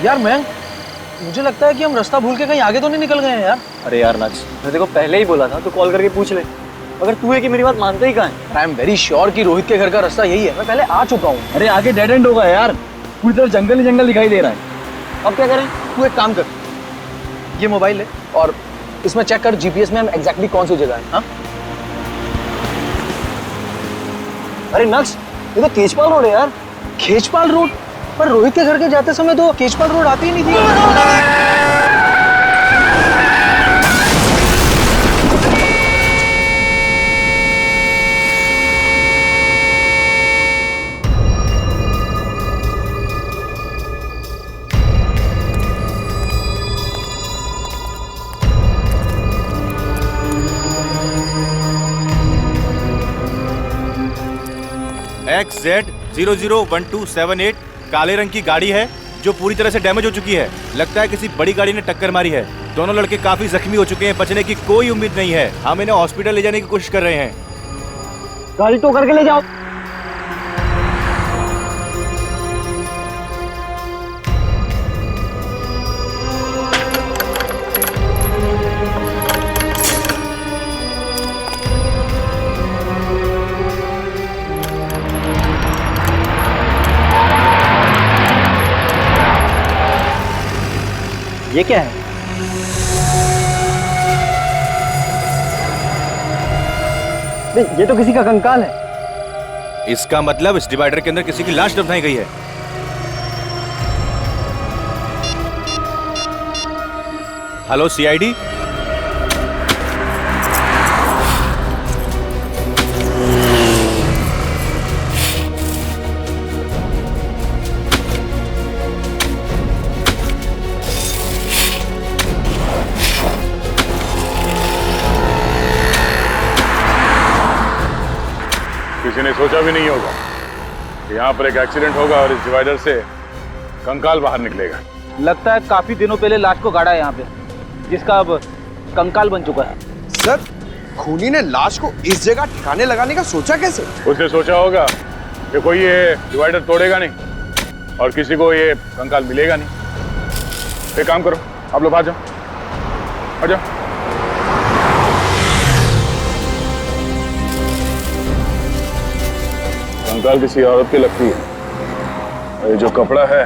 यार मैं मुझे लगता है कि हम रास्ता भूल के कहीं आगे तो नहीं निकल गए हैं यार। अरे यार नक्स, मैं देखो पहले ही बोला था तो कॉल करके पूछ ले। अगर तू है कि मेरी बात मानता ही कहाँ है? आई एम वेरी श्योर कि रोहित के घर का रास्ता यही है, मैं पहले आ चुका हूँ। अरे आगे डेड एंड होगा यार, पूरी तरफ जंगल ही जंगल दिखाई दे रहा है। अब क्या करें? तू एक काम कर, ये मोबाइल ले और इसमें चेक कर जीपीएस में हम एग्जैक्टली कौन सी जगह है। हाँ अरे नक्स, ये तो केजपाल रोड है यार। केजपाल रोड? पर रोहित के घर के जाते समय तो केजपाल रोड आती ही नहीं थी। XZ001278 काले रंग की गाड़ी है जो पूरी तरह से डैमेज हो चुकी है। लगता है किसी बड़ी गाड़ी ने टक्कर मारी है। दोनों लड़के काफी जख्मी हो चुके हैं, बचने की कोई उम्मीद नहीं है। हम इन्हें हॉस्पिटल ले जाने की कोशिश कर रहे हैं। गाड़ी तो करके ले जाओ। ये क्या है? ये तो किसी का कंकाल है। इसका मतलब इस डिवाइडर के अंदर किसी की लाश दफनाई गई है। हेलो सीआईडी, किसी ने सोचा भी नहीं होगा कि यहाँ पर एक एक्सीडेंट होगा और इस डिवाइडर से कंकाल बाहर निकलेगा। लगता है काफी दिनों पहले लाश को गाड़ा है यहाँ पे, जिसका अब कंकाल बन चुका है। सर, खूनी ने लाश को इस जगह ठिकाने लगाने का सोचा कैसे? उसने सोचा होगा कि कोई ये डिवाइडर तोड़ेगा नहीं और किसी को ये कंकाल मिलेगा नहीं। एक काम करो, आप लोग आ जाओ, आ जाओ। कंकाल किसी औरत की लगती है और ये जो कपड़ा है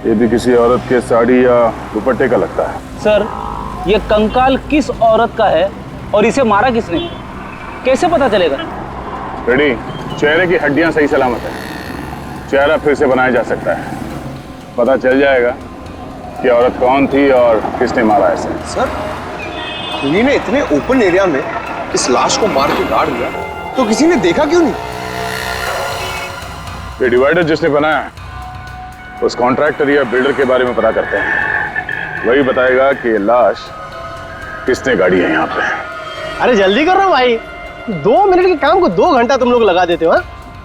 ये भी किसी औरत के साड़ी या दुपट्टे का लगता है। सर, ये कंकाल किस औरत का है और इसे मारा किसने, कैसे पता चलेगा? रेडी, चेहरे की हड्डियां सही सलामत है, चेहरा फिर से बनाया जा सकता है। पता चल जाएगा कि औरत कौन थी और किसने मारा ऐसे। सर, खूनी ने इतने ओपन एरिया में इस लाश को मार के गाड़ दिया तो किसी ने देखा क्यों नहीं? ये डिवाइडर जिसने बनाया है उस कॉन्ट्रैक्टर या बिल्डर के बारे में पता करते हैं, वही बताएगा कि लाश किसने गाड़ी है यहाँ पे। अरे जल्दी कर रहा हूँ भाई, 2 मिनट के काम को 2 घंटा तुम लोग लगा देते हो।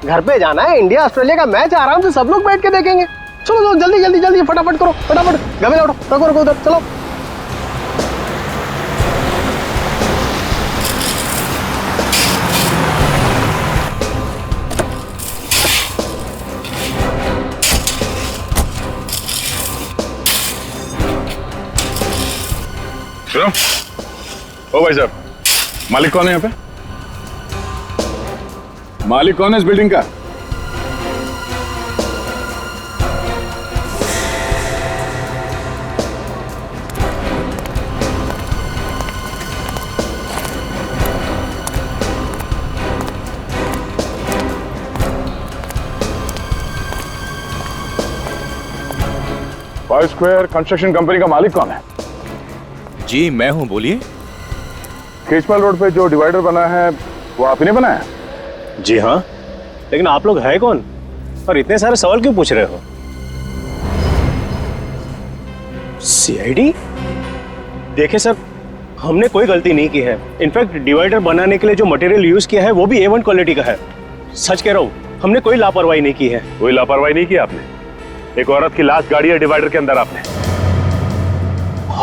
घर पे जाना है, इंडिया ऑस्ट्रेलिया का मैच आराम से सब लोग बैठ के देखेंगे। चलो चलो जल्दी जल्दी जल्दी फटाफट करो, फटाफट गमे उठो, रखो रखो उधर, चलो। सुनो, ओ भाई साहब, मालिक कौन है यहाँ पे? मालिक कौन है इस बिल्डिंग का? फाइव स्क्वायर कंस्ट्रक्शन कंपनी का मालिक कौन है? जी मैं हूं, बोलिए। केजपाल रोड पे जो डिवाइडर बना है वो आप ही ने बनाया? जी हाँ, लेकिन आप लोग है कौन और इतने सारे सवाल क्यों पूछ रहे हो? सीआईडी? देखिए सर, हमने कोई गलती नहीं की है। इनफैक्ट डिवाइडर बनाने के लिए जो मटेरियल यूज किया है वो भी A1 क्वालिटी का है। सच कह रहा हूँ, हमने कोई लापरवाही नहीं की है। कोई लापरवाही नहीं की आपने? एक औरत की लाश गाड़ी है डिवाइडर के अंदर आपने।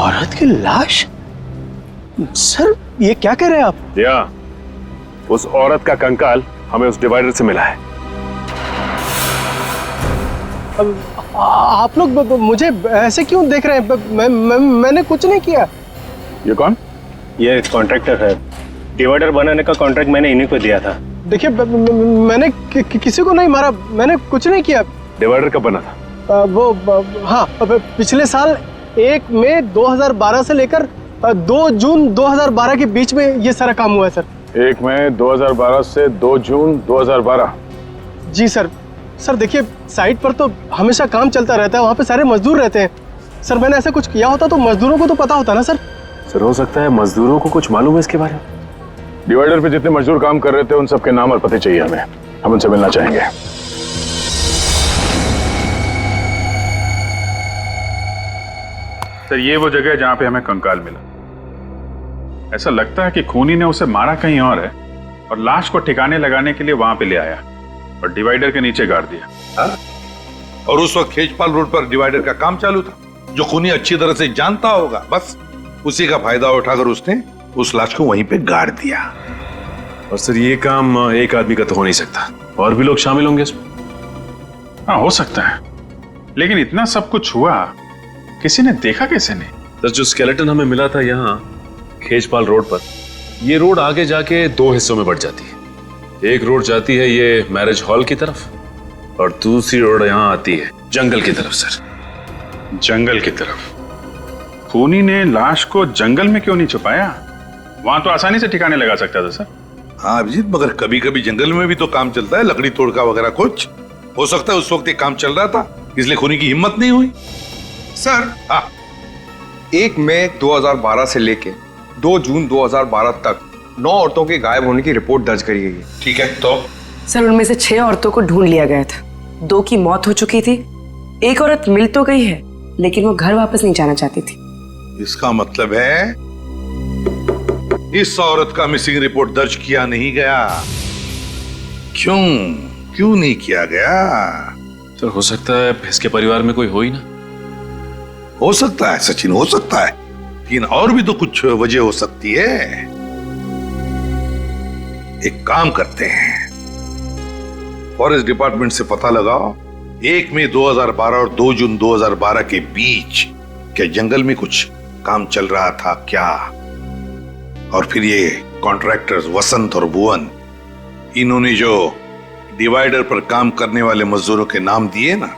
औरत की लाश? सर ये क्या कह रहे हैं आप? या, उस औरत का कंकाल हमें उस डिवाइडर से मिला है। अब आप लोग मुझे ऐसे क्यों देख रहे हैं? मैंने कुछ नहीं किया। ये कौन? ये कॉन्ट्रैक्टर है, डिवाइडर बनाने का कॉन्ट्रैक्ट मैंने इन्हीं को दिया था। देखिए मैंने किसी को नहीं मारा, मैंने कुछ नहीं किया। डिवाइडर कब बना था? हाँ, पिछले साल 1 मई 2012 से लेकर 2 जून 2012 के बीच में ये सारा काम हुआ है सर। 1 मई 2012 से 2 जून 2012। जी सर। सर देखिए, साइट पर तो हमेशा काम चलता रहता है, वहाँ पे सारे मजदूर रहते हैं। सर मैंने ऐसा कुछ किया होता तो मजदूरों को तो पता होता ना सर। सर हो सकता है मजदूरों को कुछ मालूम है इसके बारे में। डिवाइडर पे जितने मजदूर काम कर रहे थे उन सबके नाम और पते चाहिए हमें, हम उनसे मिलना चाहेंगे। सर ये वो जगह है जहां पे हमें कंकाल मिला। ऐसा लगता है कि खूनी ने उसे मारा कहीं और है और लाश को ठिकाने लगाने के लिए वहां पे ले आया और डिवाइडर के नीचे गाड़ दिया। हाँ? और उस वक्त खेजपाल रोड पर डिवाइडर का काम चालू था, जो खूनी अच्छी तरह से जानता होगा, बस उसी का फायदा उठाकर उसने उस लाश को वहीं पे गाड़ दिया। और सर ये काम एक आदमी का तो हो नहीं सकता, और भी लोग शामिल होंगे इसमें। हाँ हो सकता है, लेकिन इतना सब कुछ हुआ, किसी ने देखा कैसे नहीं? सर जो स्केलेटन हमें मिला था यहाँ खेजपाल रोड पर, ये रोड आगे जाके 2 हिस्सों में बढ़ जाती है। एक रोड जाती है ये मैरिज हॉल की तरफ और दूसरी रोड यहाँ आती है जंगल की तरफ। सर जंगल की तरफ? खूनी ने लाश को जंगल में क्यों नहीं छुपाया? वहां तो आसानी से ठिकाने लगा सकता था सर। हाँ अभिजीत, मगर कभी कभी जंगल में भी तो काम चलता है, लकड़ी तोड़का वगैरह कुछ। हो सकता है उस वक्त ये काम चल रहा था, इसलिए खूनी की हिम्मत नहीं हुई। सर हाँ 1 मई 2012 से लेके 2 जून 2012 तक 9 औरतों के गायब होने की रिपोर्ट दर्ज करी गई है। ठीक है, तो सर उनमें से 6 औरतों को ढूंढ लिया गया था। 2 की मौत हो चुकी थी, एक औरत मिल तो गई है लेकिन वो घर वापस नहीं जाना चाहती थी। इसका मतलब है इस औरत का मिसिंग रिपोर्ट दर्ज किया नहीं गया। क्यों नहीं किया गया? सर हो सकता है इसके परिवार में कोई हो ही ना। हो सकता है सचिन, हो सकता है, लेकिन और भी तो कुछ वजह हो सकती है। एक काम करते हैं, फॉरेस्ट डिपार्टमेंट से पता लगाओ 1 मई 2012 और 2 जून 2012 के बीच क्या जंगल में कुछ काम चल रहा था क्या? और फिर ये कॉन्ट्रैक्टर्स वसंत और भुवन, इन्होंने जो डिवाइडर पर काम करने वाले मजदूरों के नाम दिए ना,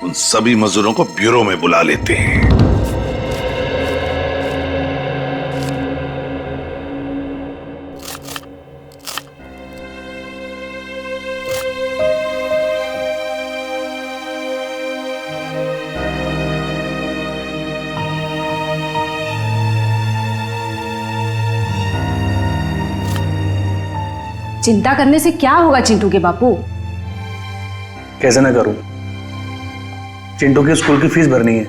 उन सभी मजदूरों को ब्यूरो में बुला लेते हैं। चिंता करने से क्या होगा चिंटू के बापू? कैसे ना करूं, चिंटू की स्कूल की फीस भरनी है।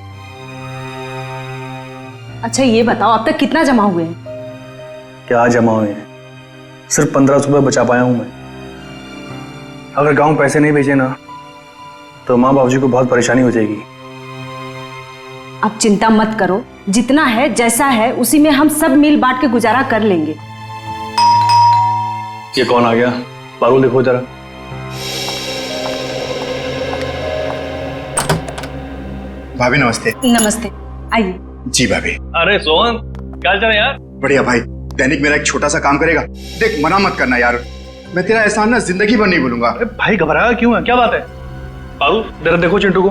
अच्छा ये बताओ अब तक कितना जमा हुए हैं? क्या जमा हुए हैं? सिर्फ 1500 रुपये बचा पाया हूं मैं। अगर गांव पैसे नहीं भेजे ना तो माँ बाबूजी को बहुत परेशानी हो जाएगी। अब चिंता मत करो, जितना है जैसा है उसी में हम सब मिल बांट के गुजारा कर लेंगे। ये कौन आ गया? पारुल देखो जरा। भाभी नमस्ते। नमस्ते, आइए। जी भाभी। अरे सोहन, क्या चल रहा है यार? बढ़िया भाई, दैनिक मेरा एक छोटा सा काम करेगा। देख मना मत करना यार, मैं तेरा एहसान ना जिंदगी भर नहीं भूलूंगा। भाई घबराया क्यों है? क्या बात है? पारुल जरा देखो चिंटू को।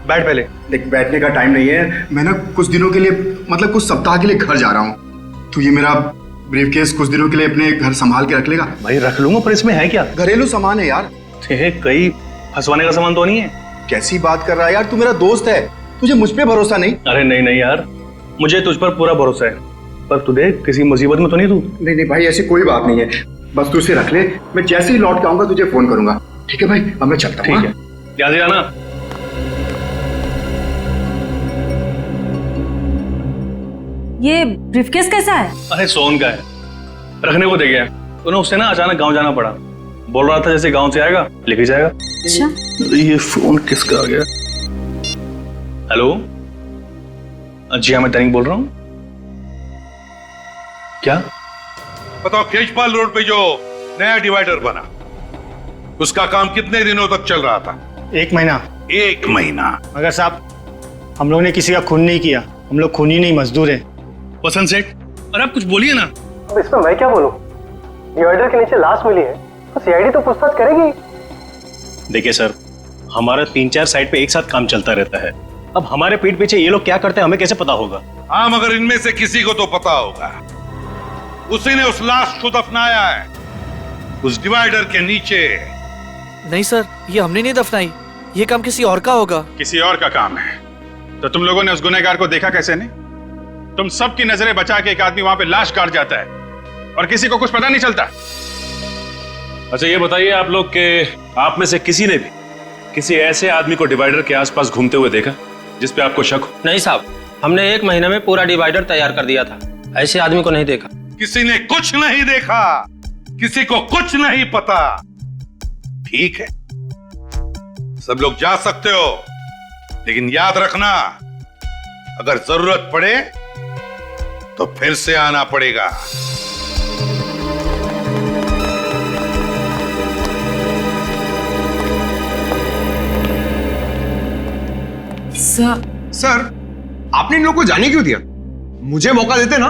बैठ पहले। देख बैठने का टाइम नहीं है, मैं ना कुछ दिनों के लिए, मतलब कुछ सप्ताह के लिए घर जा रहा हूँ। तू ये मेरा ब्रीफकेस कुछ दिनों के लिए अपने घर संभाल के रख लेगा? भाई रख लूंगा, पर इसमें है क्या? घरेलू सामान है यार। कहीं फंसवाने का सामान तो नहीं है? कैसी बात कर रहा है यार, तू मेरा दोस्त है, तुझे मुझ पे भरोसा नहीं? अरे नहीं नहीं यार, मुझे तुझ पर पूरा भरोसा है, पर तू देख किसी मुसीबत में तो नहीं तू? नहीं नहीं भाई, ऐसी कोई बात नहीं है, बस तू इसे रख ले, मैं जैसे ही लौट के आऊंगा तुझे फोन करूंगा। ठीक है भाई, अब मैं चलता हूँ। ठीक है, ध्यान से जाना। ये ब्रीफकेस कैसा है? अरे सोन का है, रखने को दे गया। उन्हें उससे ना अचानक गांव जाना पड़ा, बोल रहा था जैसे गांव से आएगा लेके जाएगा। अच्छा, ये फोन किसका आ गया? हेलो, जी हाँ मैं दैनिक बोल रहा हूँ। क्या? बताओ, खेजपाल रोड पे जो नया डिवाइडर बना, उसका काम कितने दिनों तक चल रहा था? 1 महीना। 1 महीना। मगर साहब हम लोग ने किसी का खून नहीं किया, हम लोग खूनी नहीं मजदूर हैं। वसंत सेठ, अरे आप कुछ बोलिए ना। अब इसमें मैं क्या बोलूं? डिवाइडर के नीचे लाश मिली है तो सीआईडी तो पूछताछ करेगी। देखिए सर, हमारा 3-4 साइड पे एक साथ काम चलता रहता है। अब हमारे पीठ पीछे ये लोग क्या करते हैं हमें कैसे पता होगा? हाँ, मगर इनमें से किसी को तो पता होगा। उसी ने उस लाश को दफनाया है उस डिवाइडर के नीचे। नहीं सर, ये हमने नहीं दफनाई, ये काम किसी और का होगा। किसी और का काम है तो तुम लोगों ने उस गुनहगार को देखा कैसे नहीं? तुम सबकी नजरें बचा के एक आदमी वहां पे लाश काट जाता है और किसी को कुछ पता नहीं चलता। अच्छा ये बताइए आप लोग के आप में से किसी ने भी किसी ऐसे आदमी को डिवाइडर के आसपास घूमते हुए देखा जिस पे आपको शक हो? नहीं साहब, हमने 1 महीने में पूरा डिवाइडर तैयार कर दिया था, ऐसे आदमी को नहीं देखा। किसी ने कुछ नहीं देखा, किसी को कुछ नहीं पता। ठीक है, सब लोग जा सकते हो, लेकिन याद रखना अगर जरूरत पड़े तो फिर से आना पड़ेगा। सर, आपने इन लोग को जाने क्यों दिया? मुझे मौका देते ना,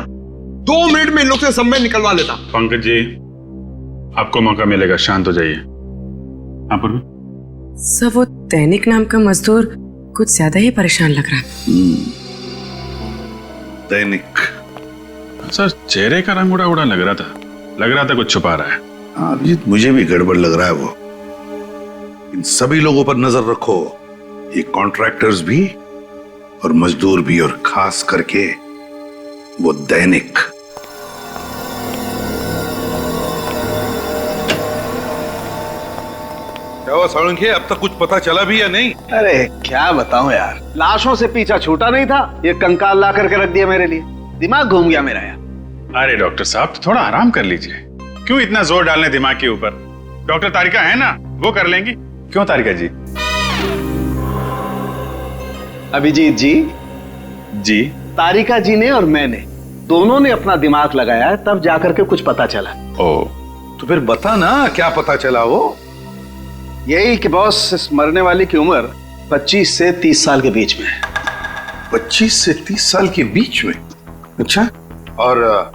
2 मिनट में इन लोग से सब मैं निकलवा लेता। पंकज जी, आपको मौका मिलेगा, शांत हो जाइए। हाँ पूर्वी? सर, वो दैनिक नाम का मजदूर कुछ ज्यादा ही परेशान लग रहा है। दैनिक? सर, चेहरे का रंग उड़ा उड़ा लग रहा था कुछ छुपा रहा है। हाँ अभिजीत, मुझे भी गड़बड़ लग रहा है वो। इन सभी लोगों पर नजर रखो, ये कॉन्ट्रैक्टर्स भी और मजदूर भी, और खास करके वो दैनिक। क्या हुआ साळुंखे, अब तक कुछ पता चला भी या नहीं? अरे क्या बताऊं यार, लाशों से पीछा छूटा नहीं था, ये कंकाल ला करके रख दिया मेरे लिए, दिमाग घूम गया मेरा यार। अरे डॉक्टर साहब, थोड़ा आराम कर लीजिए, क्यों इतना जोर डालने दिमाग के ऊपर? डॉक्टर तारिका है ना, वो कर लेंगी। क्यों तारिका जी? अभिजीत जी, तारिका जी ने और मैंने दोनों ने अपना दिमाग लगाया, तब जाकर के कुछ पता चला। ओ, तो फिर बता ना, क्या पता चला? वो यही कि बॉस, इस मरने वाली की उम्र 25 से 30 साल के बीच में है। 25 से 30 साल के बीच में? अच्छा, और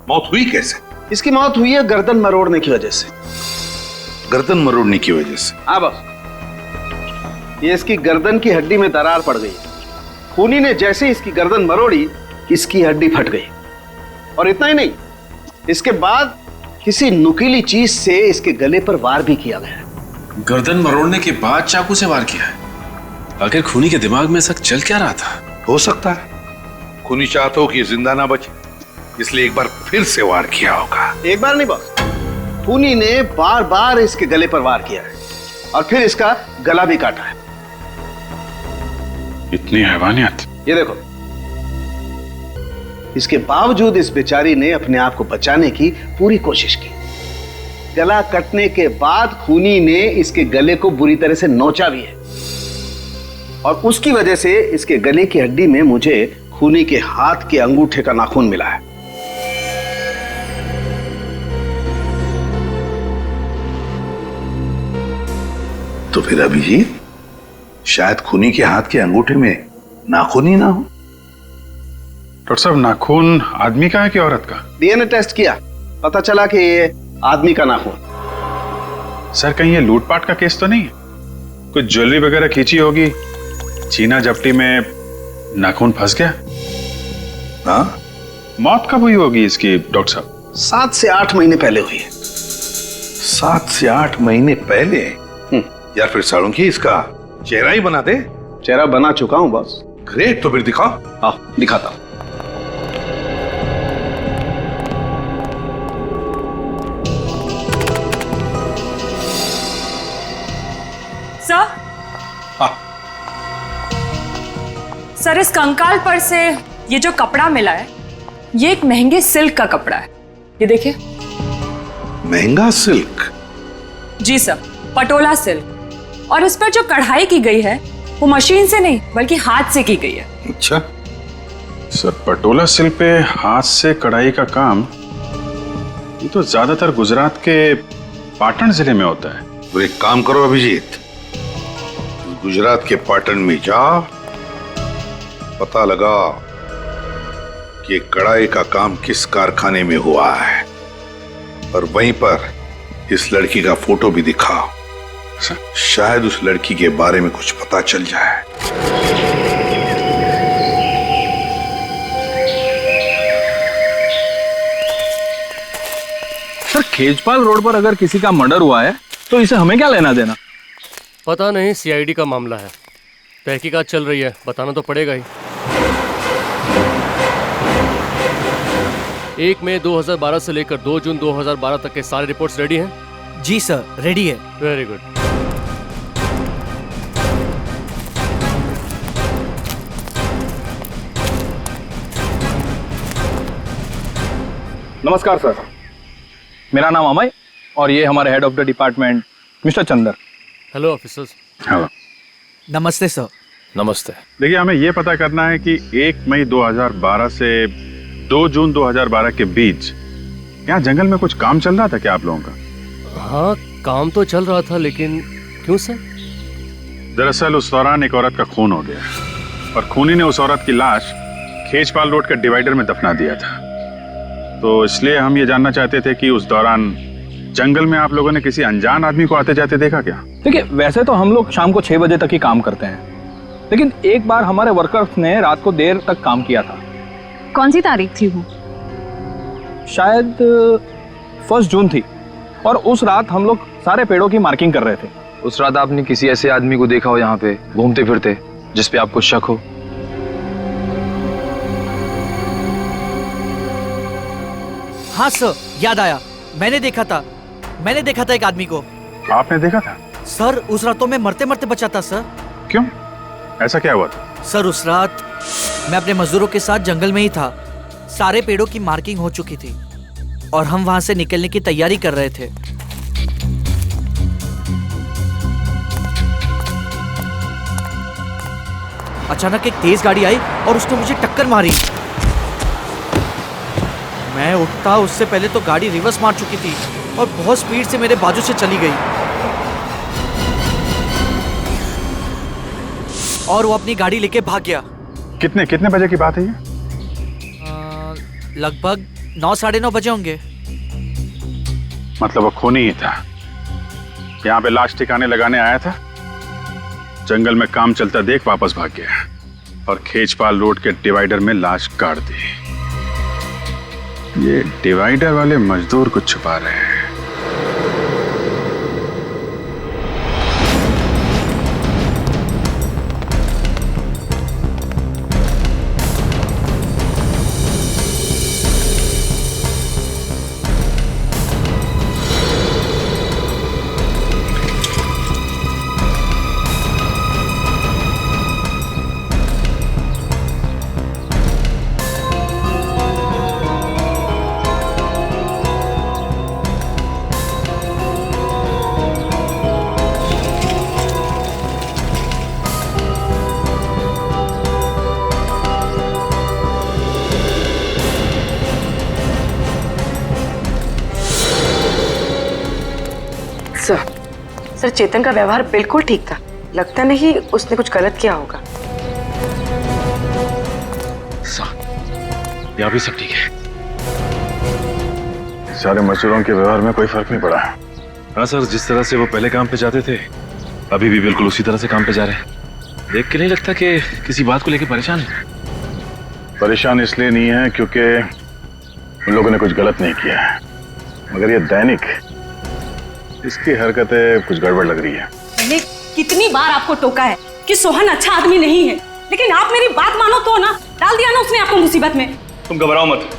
मौत हुई कैसे? इसकी मौत हुई है गर्दन मरोड़ने की वजह से। गर्दन मरोड़ने की वजह से? हाँ बॉस, ये इसकी गर्दन की हड्डी में दरार पड़ गई। खूनी ने जैसे इसकी गर्दन मरोड़ी, इसकी हड्डी फट गई। और इतना ही नहीं, इसके बाद किसी नुकीली चीज से इसके गले पर वार भी किया गया। गर्दन मरोड़ने के बाद चाकू से वार किया है? आखिर खूनी के दिमाग में ऐसा चल क्या रहा था? हो सकता है खूनी चाहता हो कि जिंदा ना बचे, इसलिए एक बार फिर से वार किया होगा। एक बार नहीं बॉस, खूनी ने बार बार इसके गले पर वार किया है और फिर इसका गला भी काटा है। इतनी हैवानियत! ये देखो, इसके बावजूद इस बेचारी ने अपने आप को बचाने की पूरी कोशिश की। गला कटने के बाद खूनी ने इसके गले को बुरी तरह से नोचा भी है, और उसकी वजह से इसके गले की हड्डी में मुझे खूनी के हाथ के अंगूठे का नाखून मिला है। तो फिर अभिजीत, शायद खूनी के हाथ के अंगूठे में नाखून ही ना हो। डॉक्टर साहब, नाखून आदमी का है कि औरत का? डीएनए टेस्ट किया, पता चला कि ये आदमी का नाखून। सर, कहीं ये लूटपाट का केस तो नहीं है? कुछ ज्वेलरी वगैरह खींची होगी, छीना झपटी में नाखून फंस गया। हाँ? मौत कब हुई होगी इसकी डॉक्टर साहब? 7 से 8 महीने पहले हुई है। 7 से 8 महीने पहले? यार फिर साळुंखे, इसका चेहरा ही बना दे। चेहरा बना चुका हूं बॉस। ग्रेट, तो फिर दिखाओ। हाँ, दिखाता हूं। सर, सर, इस कंकाल पर से ये जो कपड़ा मिला है, ये एक महंगे सिल्क का कपड़ा है। ये देखिए। महंगा सिल्क? जी सर, पटोला सिल्क। और इस पर जो कढ़ाई की गई है वो मशीन से नहीं बल्कि हाथ से की गई है। अच्छा सर, पटोला सिल्क पे हाथ से कढ़ाई का काम, ये तो ज्यादातर गुजरात के पाटन जिले में होता है। तो एक काम करो अभिजीत, गुजरात के पाटन में जा, पता लगा कि कढ़ाई का काम किस कारखाने में हुआ है, और वहीं पर इस लड़की का फोटो भी दिखा। शायद उस लड़की के बारे में कुछ पता चल जाए। सर, खेजपाल रोड पर अगर किसी का मर्डर हुआ है तो इसे हमें क्या लेना देना? पता नहीं, सीआईडी का मामला है, तहकीकात चल रही है, बताना तो पड़ेगा ही। 1 मई 2012 से लेकर 2 जून 2012 तक के सारे रिपोर्ट्स रेडी हैं? जी सर, रेडी है। Very good. नमस्कार सर, मेरा नाम अमय और ये हमारे head of the department mister Chander. Hello officers. Hello. नमस्ते सर। नमस्ते। देखिए, हमें यह पता करना है कि 1 मई 2012 से 2 जून 2012 के बीच यहाँ जंगल में कुछ काम चल रहा था क्या आप लोगों का? हाँ, काम तो चल रहा था, लेकिन क्यों सर? दरअसल उस दौरान एक औरत का खून हो गया और खूनी ने उस औरत की लाश खेजपाल रोड के डिवाइडर में दफना दिया था। तो इसलिए हम ये जानना चाहते थे कि उस दौरान जंगल में आप लोगों ने किसी अनजान आदमी को आते जाते देखा क्या? देखिए, वैसे तो हम लोग शाम को 6 बजे तक ही काम करते हैं, लेकिन एक बार हमारे वर्कर्स ने रात को देर तक काम किया था। कौन सी तारीख थी वो? शायद 1 जून थी, और उस रात हम लोग सारे पेड़ों की मार्किंग कर रहे थे। उस रात आपने किसी ऐसे आदमी को देखा हो यहाँ पे घूमते फिरते जिस पे आपको शक हो? हाँ सर, याद आया, मैंने देखा था एक आदमी को। आपने देखा था? सर, उस रात तो मैं मरते मरते बचा था सर। क्यों, ऐसा क्या हुआ था? सर, उस रात मैं अपने मजदूरों के साथ जंगल में ही था। सारे पेड़ों की मार्किंग हो चुकी थी और हम वहां से निकलने की तैयारी कर रहे थे। अचानक एक तेज गाड़ी आई और उसने मुझे टक्कर मारी। मैं उठता उससे पहले तो गाड़ी रिवर्स मार चुकी थी और बहुत स्पीड से मेरे बाजू से चली गई और वो अपनी गाड़ी लेके भाग गया। कितने बजे की बात है ये? लगभग 9 साढ़े 9 बजे होंगे। मतलब वो खूनी ही था, यहाँ पे लाश ठिकाने लगाने आया था, जंगल में काम चलता देख वापस भाग गया और खेजपाल रोड के डिवाइडर में लाश गाड़ दी। ये डिवाइडर वाले मजदूर कुछ छुपा रहे हैं। सर, चेतन का व्यवहार बिल्कुल ठीक था, लगता नहीं उसने कुछ गलत किया होगा। यहाँ भी सब ठीक है। सारे मजदूरों के व्यवहार में कोई फर्क नहीं पड़ा। हाँ सर, जिस तरह से वो पहले काम पे जाते थे अभी भी बिल्कुल उसी तरह से काम पे जा रहे हैं। देख के नहीं लगता कि किसी बात को लेकर परेशान है। परेशान इसलिए नहीं है क्योंकि उन लोगों ने कुछ गलत नहीं किया है, मगर ये दैनिक, इसकी हरकतें कुछ गड़बड़ लग रही है। मैंने कितनी बार आपको टोका है कि सोहन अच्छा आदमी नहीं है, लेकिन आप मेरी बात मानो तो ना, डाल दिया ना उसने आपको मुसीबत में। तुम घबराओ मत,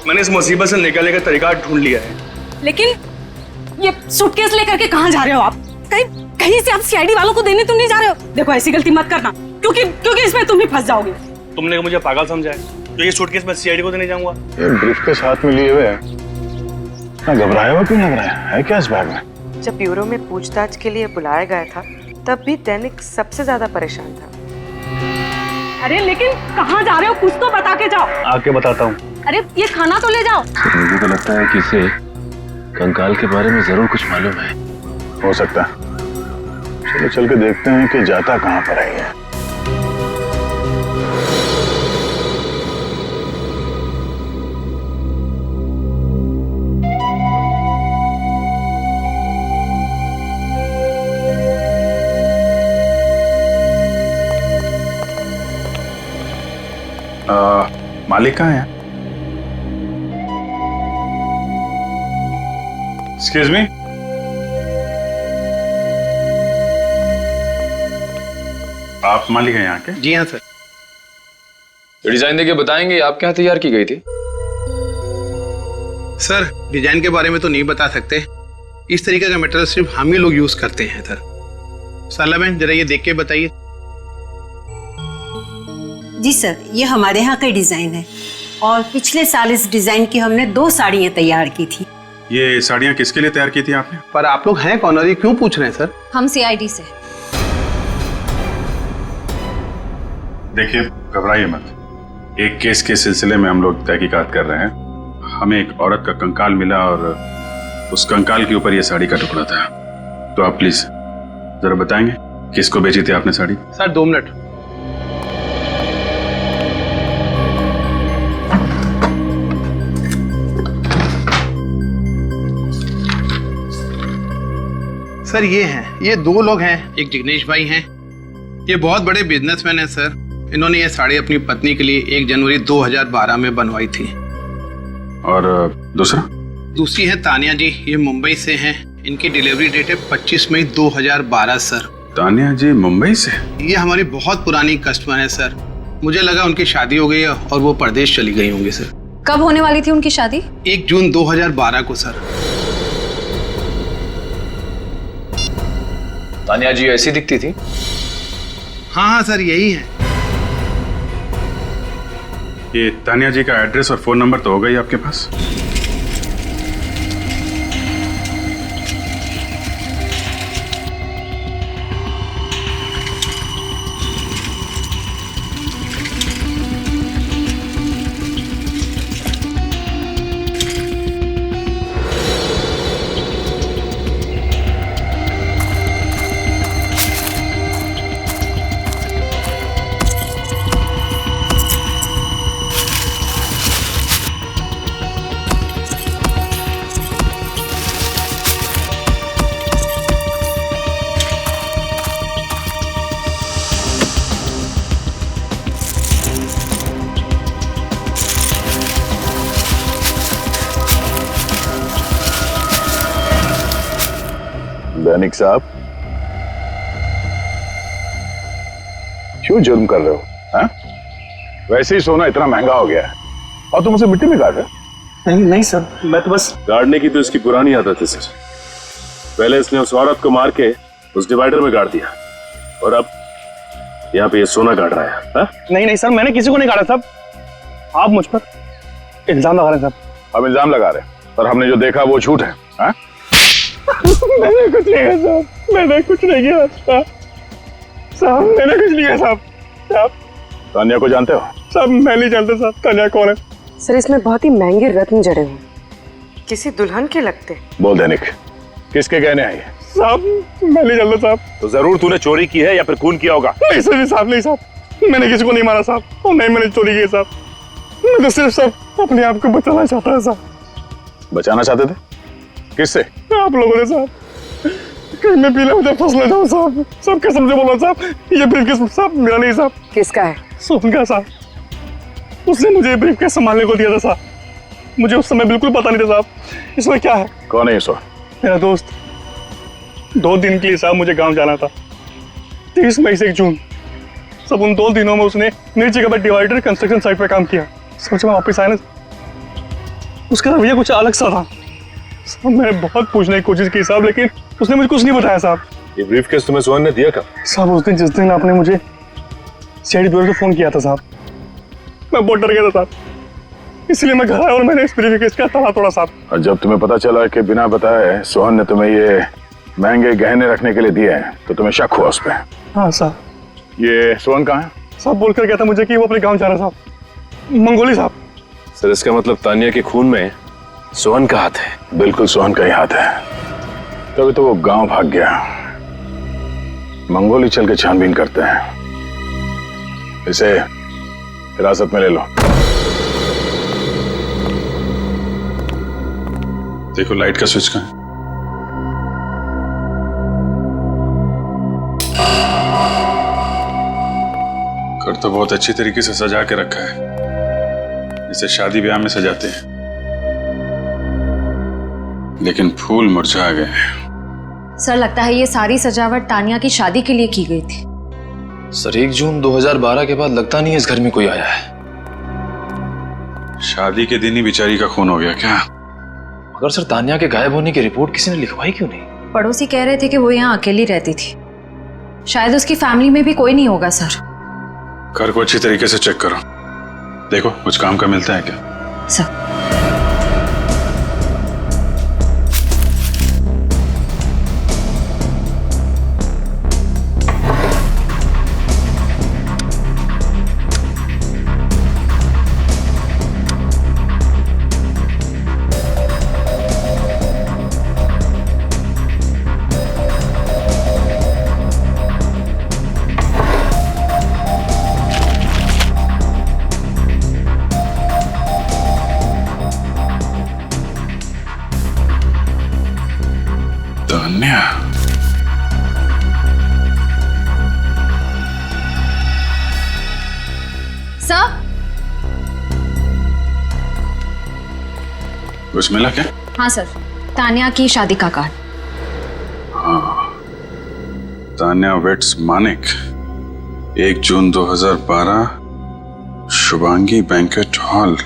मैंने इस मुसीबत से निकलने का तरीका ढूंढ लिया है। लेकिन ये सूटकेस लेकर के कहाँ जा रहे हो आप? कहीं से आप सीआईडी वालों को देने तो नहीं जा रहे हो? देखो, ऐसी गलती मत करना, क्योंकि इसमें तुम भी फंस जाओगे। तुमने मुझे पागल समझा है तो ये सूटकेस मैं सीआईडी को देने जाऊंगा? ये ब्रीफकेस हाथ में लिए हुए है, घबराया हुआ क्यों लग रहा है क्या इस बैग में? जब ब्यूरो में पूछताछ के लिए बुलाया गया था तब भी दैनिक सबसे ज्यादा परेशान था। अरे लेकिन कहाँ जा रहे हो? कुछ तो बता के जाओ। आके बताता हूँ। अरे ये खाना तो ले जाओ। मुझे तो लगता है कि इसे कंकाल के बारे में जरूर कुछ मालूम है। हो सकता है, चलो चल के देखते हैं कि जाता कहाँ पर है ये। मालिक कहाँ है? Excuse me. आप मालिक हैं यहाँ के? जी हाँ सर। डिजाइन देके बताएंगे आपके यहाँ तैयार की गई थी? सर डिजाइन के बारे में तो नहीं बता सकते, इस तरीके का मटेरियल सिर्फ हम ही लोग यूज करते हैं सर। साला बहन जरा ये देख के बताइए। जी सर, ये हमारे यहाँ का डिजाइन है और पिछले साल इस डिजाइन की हमने 2 साड़ियाँ तैयार की थी। ये साड़ियाँ किसके लिए तैयार की थी आपने? पर आप लोग हैं कौन और ये क्यों पूछ रहे हैं सर? हम सीआईडी से। देखिए घबराइए मत, एक केस के सिलसिले में हम लोग तहकीकात कर रहे हैं। हमें एक औरत का कंकाल मिला और उस कंकाल के ऊपर ये साड़ी का टुकड़ा था। तो आप प्लीज जरा बताएंगे किसको बेची थी आपने साड़ी? Sir 2 minute. सर ये हैं, ये 2 लोग हैं, एक जिग्नेश भाई हैं, ये बहुत बड़े बिजनेसमैन हैं सर। इन्होंने ये साड़ी अपनी पत्नी के लिए 1 जनवरी 2012 में बनवाई थी। और दूसरा? दूसरी है तानिया जी, ये मुंबई से हैं, इनकी डिलीवरी डेट है 25 मई 2012 सर। तानिया जी मुंबई से? ये हमारी बहुत पुरानी कस्टमर है सर। मुझे लगा उनकी शादी हो गई है और वो परदेश चली गई होंगी सर। कब होने वाली थी उनकी शादी? 1 जून 2012 को सर। तानिया जी ऐसी दिखती थी? हाँ हाँ सर यही है। ये तानिया जी का एड्रेस और फोन नंबर तो होगा ही आपके पास? दैनिक साहब क्यों जुर्म कर रहे हो? हाँ? वैसे ही सोना इतना महंगा हो गया है और तुम उसे मिट्टी में गाड़ रहे हो? नहीं सर, मैं तो बस गाड़ने की तो इसकी पुरानी आदत है सर। पहले इसने उस औरत को मार के उस डिवाइडर में गाड़ दिया और अब यहाँ पे ये सोना गाड़ रहा है। हा? नहीं सर, मैंने किसी को नहीं गाड़ा साहब, आप मुझ पर इल्जाम लगा रहे हैं साहब। हम इल्जाम लगा रहे हैं पर हमने जो देखा वो झूठ है। हा? मैंने कुछ नहीं किया साहब, मैंने कुछ नहीं किया साहब, मैंने कुछ नहीं किया साहब। तानिया को जानते हो? साहब मैं नहीं जानता साहब तानिया कौन है। सर इसमें बहुत ही महंगे रत्न जड़े हुए, किसी दुल्हन के लगते। बोल दैनिक, किसके गहने हैं ये? साहब मैं नहीं जानता साहब। तो जरूर तूने चोरी की है या फिर खून किया होगा। नहीं सर, साहब नहीं साहब, मैंने किसी को नहीं मारा साहब और नहीं मैंने चोरी की साहब। मैं तो सिर्फ साहब अपने आप को बचाना चाहता है साहब। बचाना चाहते थे? किससे? आप लोगों ने साहब। कहीं मैं पीले मुझे फंस ले जाऊं साहब, सब कसम से बोला साहब, ये ब्रीफकेस साहब मेरा नहीं साहब। किसका है? सोहन का साहब, उसने मुझे ब्रीफकेस संभालने को दिया था साहब। मुझे उस समय बिल्कुल पता नहीं था साहब इसमें क्या है। कौन है ये सोहन? मेरा दोस्त। 2 दिन के लिए साहब मुझे गांव जाना था, 30 मई से 1 जून। सब उन 2 दिनों में उसने मेरी जगह पर डिवाइडर कंस्ट्रक्शन साइट पे काम किया। सोचा मैं वापस आया ना, उसका रवैया कुछ अलग सा था साहब। मैंने बहुत पूछने की कोशिश की साहब, लेकिन उसने मुझे कुछ नहीं बताया साहब। ये ब्रीफकेस तुम्हें सोहन ने दिया कब? साहब उस दिन जिस दिन आपने मुझे सीआईडी ब्यूरो को फोन किया था साहब, मैं बहुत डर गया था साहब, इसलिए मैं घर आया और मैंने इस ब्रीफकेस का ताला तोड़ा साहब। और जब तुम्हें पता चला कि बिना बताए सोहन ने तुम्हें ये महंगे गहने रखने के लिए दिए हैं तो तुम्हें शक हुआ उस पर? हाँ साहब। ये सोहन कहाँ है? साहब बोल कर गया था मुझे कि वो अपने गाँव जा रहा साहब, मंगोली साहब। सर इसका मतलब तानिया के खून में सोहन का हाथ है? बिल्कुल सोहन का ही हाथ है, तभी तो वो गांव भाग गया। मंगोली चल के छानबीन करते हैं। इसे हिरासत में ले लो। देखो लाइट का स्विच कहाँ है? घर तो बहुत अच्छी तरीके से सजा के रखा है, जैसे शादी ब्याह में सजाते हैं, लेकिन फूल मुरझा गए। सर लगता है ये सारी सजावट तानिया की शादी के लिए की गई थी। सर 1 जून 2012 के बाद लगता नहीं है इस घर में कोई आया है। शादी के दिन ही बेचारी का खून हो गया क्या? मगर सर तानिया के गायब होने की रिपोर्ट किसी ने लिखवाई क्यों नहीं? पड़ोसी कह रहे थे कि वो यहाँ अकेली रहती थी, शायद उसकी फैमिली में भी कोई नहीं होगा। सर घर को अच्छी तरीके से चेक करो, देखो कुछ काम का मिलता है क्या। सर तान्या, सर कुछ मिला क्या? हाँ सर, तानिया की शादी का कार्ड। हाँ, Tanya weds Manik, 1 June 2012, Shubhangi banquet hall,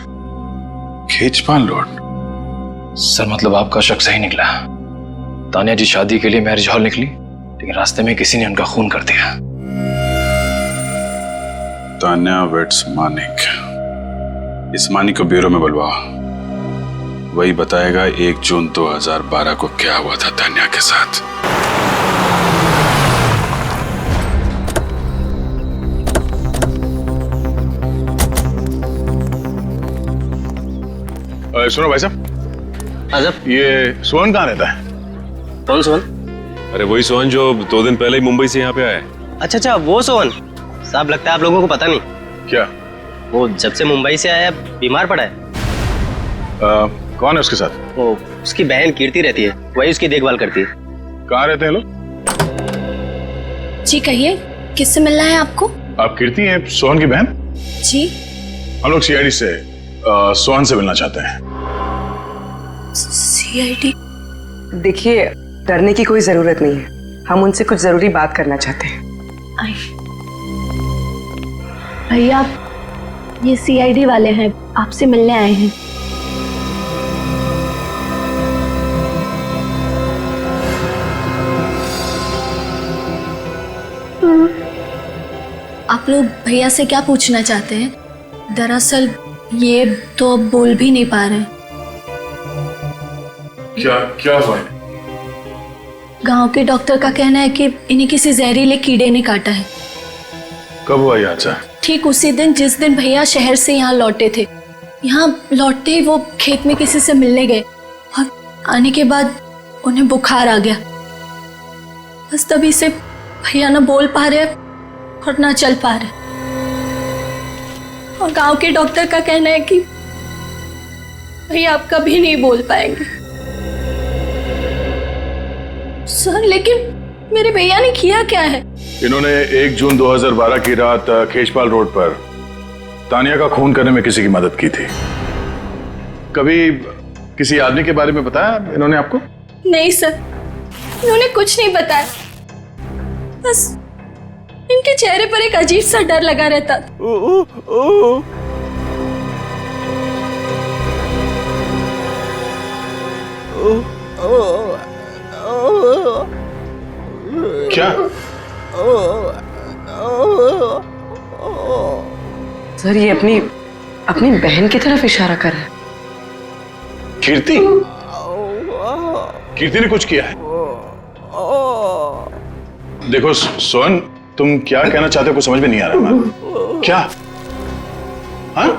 Khechpal road. Sir मतलब आपका शक सही निकला। तानिया जी शादी के लिए मैरिज हॉल निकली, लेकिन रास्ते में किसी ने उनका खून कर दिया। तान्या वेट्स मानिक, इस मानिक को ब्यूरो में बुलवाओ, वही बताएगा 1 जून 2012 को क्या हुआ था तान्या के साथ। सुनो भाई साहब, अजब ये सोहन कहाँ रहता है? कौन सोहन? अरे वही सोहन जो 2 दिन पहले ही मुंबई से यहाँ पे आया है। अच्छा अच्छा, वो सोहन साहब। लगता है आप लोगों को पता नहीं। क्या? वो जब से मुंबई से आया बीमार पड़ा है। कौन है उसके साथ? वो उसकी बहन कीर्ति रहती है, वही उसकी देखभाल करती है। कहाँ रहते हैं लोग? जी कहिए, किससे मिलना है आपको? आप कीर्ति हैं, सोहन की बहन? जी हम लोग सीआईडी से सोहन से मिलना चाहते हैं। सीआईडी? देखिए, डरने की कोई जरूरत नहीं है, हम उनसे कुछ जरूरी बात करना चाहते हैं। भैया, ये सीआईडी वाले हैं, आपसे मिलने आए हैं। आप लोग भैया से क्या पूछना चाहते हैं? दरअसल ये तो अब बोल भी नहीं पा रहे। क्या हुआ? गांव के डॉक्टर का कहना है कि इन्हें किसी जहरीले कीड़े ने काटा है। कब हुआ ये हादसा? ठीक उसी दिन जिस दिन भैया शहर से यहाँ लौटे थे। यहाँ लौटते ही वो खेत में किसी से मिलने गए और आने के बाद उन्हें बुखार आ गया। बस तभी से भैया ना बोल पा रहे और ना चल पा रहे। और गांव के डॉक्टर का कहना है कि भैया आप कभी नहीं बोल पाएंगे। सर लेकिन मेरे भैया ने किया क्या है? इन्होंने 1 जून 2012 की रात खेचपाल रोड पर तानिया का खून करने में किसी की मदद की थी। कभी किसी आदमी के बारे में बताया इन्होंने आपको? नहीं सर, इन्होंने कुछ नहीं बताया। बस इनके चेहरे पर एक अजीब सा डर लगा रहता था। क्या? सर ये अपनी बहन की तरफ इशारा कर रहा है। कीर्ति? कीर्ति ने कुछ किया है? देखो सोहन, तुम क्या कहना चाहते हो कुछ समझ में नहीं आ रहा है। क्या? हाँ?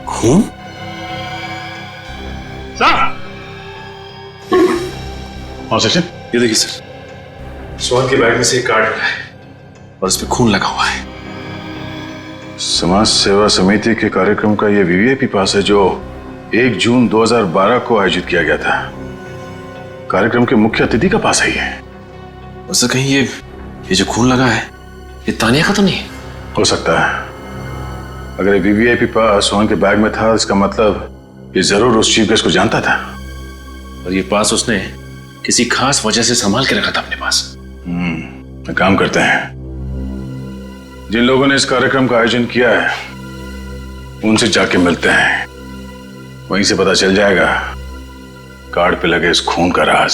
खून? और सचिन, ये देखिए सर, सोहन के बैग में से एक कार्ड मिला है और उस पर खून लगा हुआ है। समाज सेवा समिति के कार्यक्रम का ये वीवीआईपी पास है जो 1 जून 2012 को आयोजित किया गया था। कार्यक्रम के मुख्य अतिथि का पास है ये। वैसे कहीं ये जो खून लगा है ये तानिया का तो नहीं? हो सकता है। अगर ये वीवीआईपी पास सोहन के बैग में था, इसका मतलब ये जरूर उस चीफ गेस्ट को जानता था। और ये पास उसने किसी खास वजह से संभाल के रखा था अपने पास। एक काम करते हैं, जिन लोगों ने इस कार्यक्रम का आयोजन किया है उनसे जाके मिलते हैं। वहीं से पता चल जाएगा कार्ड पे लगे इस खून का राज।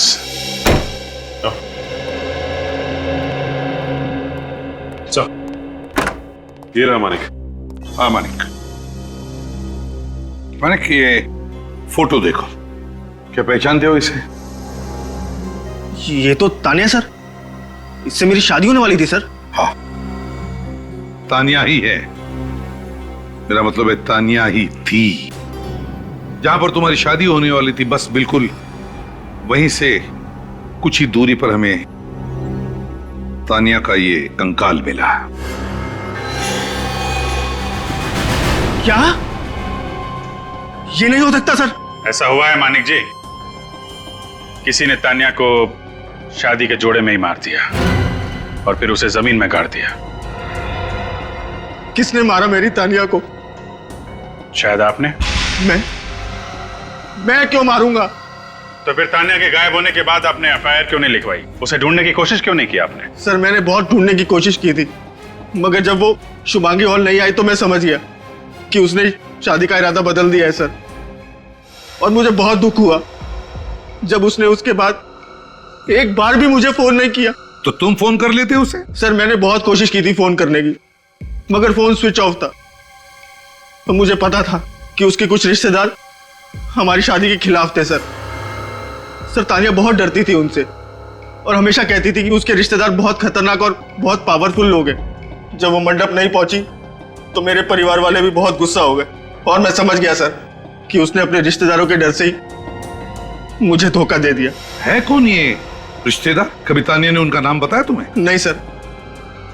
चल, ये रहा मानिक। हाँ मानिक, मानिक ये फोटो देखो, क्या पहचानते हो इसे? ये तो तानिया सर, इससे मेरी शादी होने वाली थी सर। हाँ, तानिया ही है। मेरा मतलब है तानिया ही थी। जहां पर तुम्हारी शादी होने वाली थी, बस बिल्कुल वहीं से कुछ ही दूरी पर हमें तानिया का ये कंकाल मिला। क्या? ये नहीं हो सकता सर। ऐसा हुआ है मानिक जी, किसी ने तानिया को शादी के जोड़े में ही मार दिया और फिर उसे जमीन में गाड़ दिया। किसने मारा मेरी तानिया को? शायद आपने। मैं क्यों मारूंगा? तो फिर तानिया के गायब होने के बाद आपने एफआईआर क्यों नहीं लिखवाई? उसे ढूंढने की कोशिश क्यों नहीं की आपने? सर मैंने बहुत ढूंढने की कोशिश की थी, मगर जब वो शुभांगी हॉल नहीं आई तो मैं समझ गया कि उसने शादी का इरादा बदल दिया है सर। और मुझे बहुत दुख हुआ जब उसने उसके बाद एक बार भी मुझे फोन नहीं किया। तो तुम फोन कर लेते उसे? सर मैंने बहुत कोशिश की थी फोन करने की, मगर फोन स्विच ऑफ था। तो मुझे पता था कि उसके कुछ रिश्तेदार हमारी शादी के खिलाफ थे सर। तानिया बहुत डरती थी उनसे और हमेशा कहती थी कि उसके रिश्तेदार बहुत खतरनाक और बहुत पावरफुल लोग हैं। जब वो मंडप नहीं पहुंची तो मेरे परिवार वाले भी बहुत गुस्सा हो गए और मैं समझ गया सर कि उसने अपने रिश्तेदारों के डर से ही मुझे धोखा दे दिया। है कौन ये रिश्तेदार? कभी तानिया ने उनका नाम बताया तुम्हें? नहीं सर,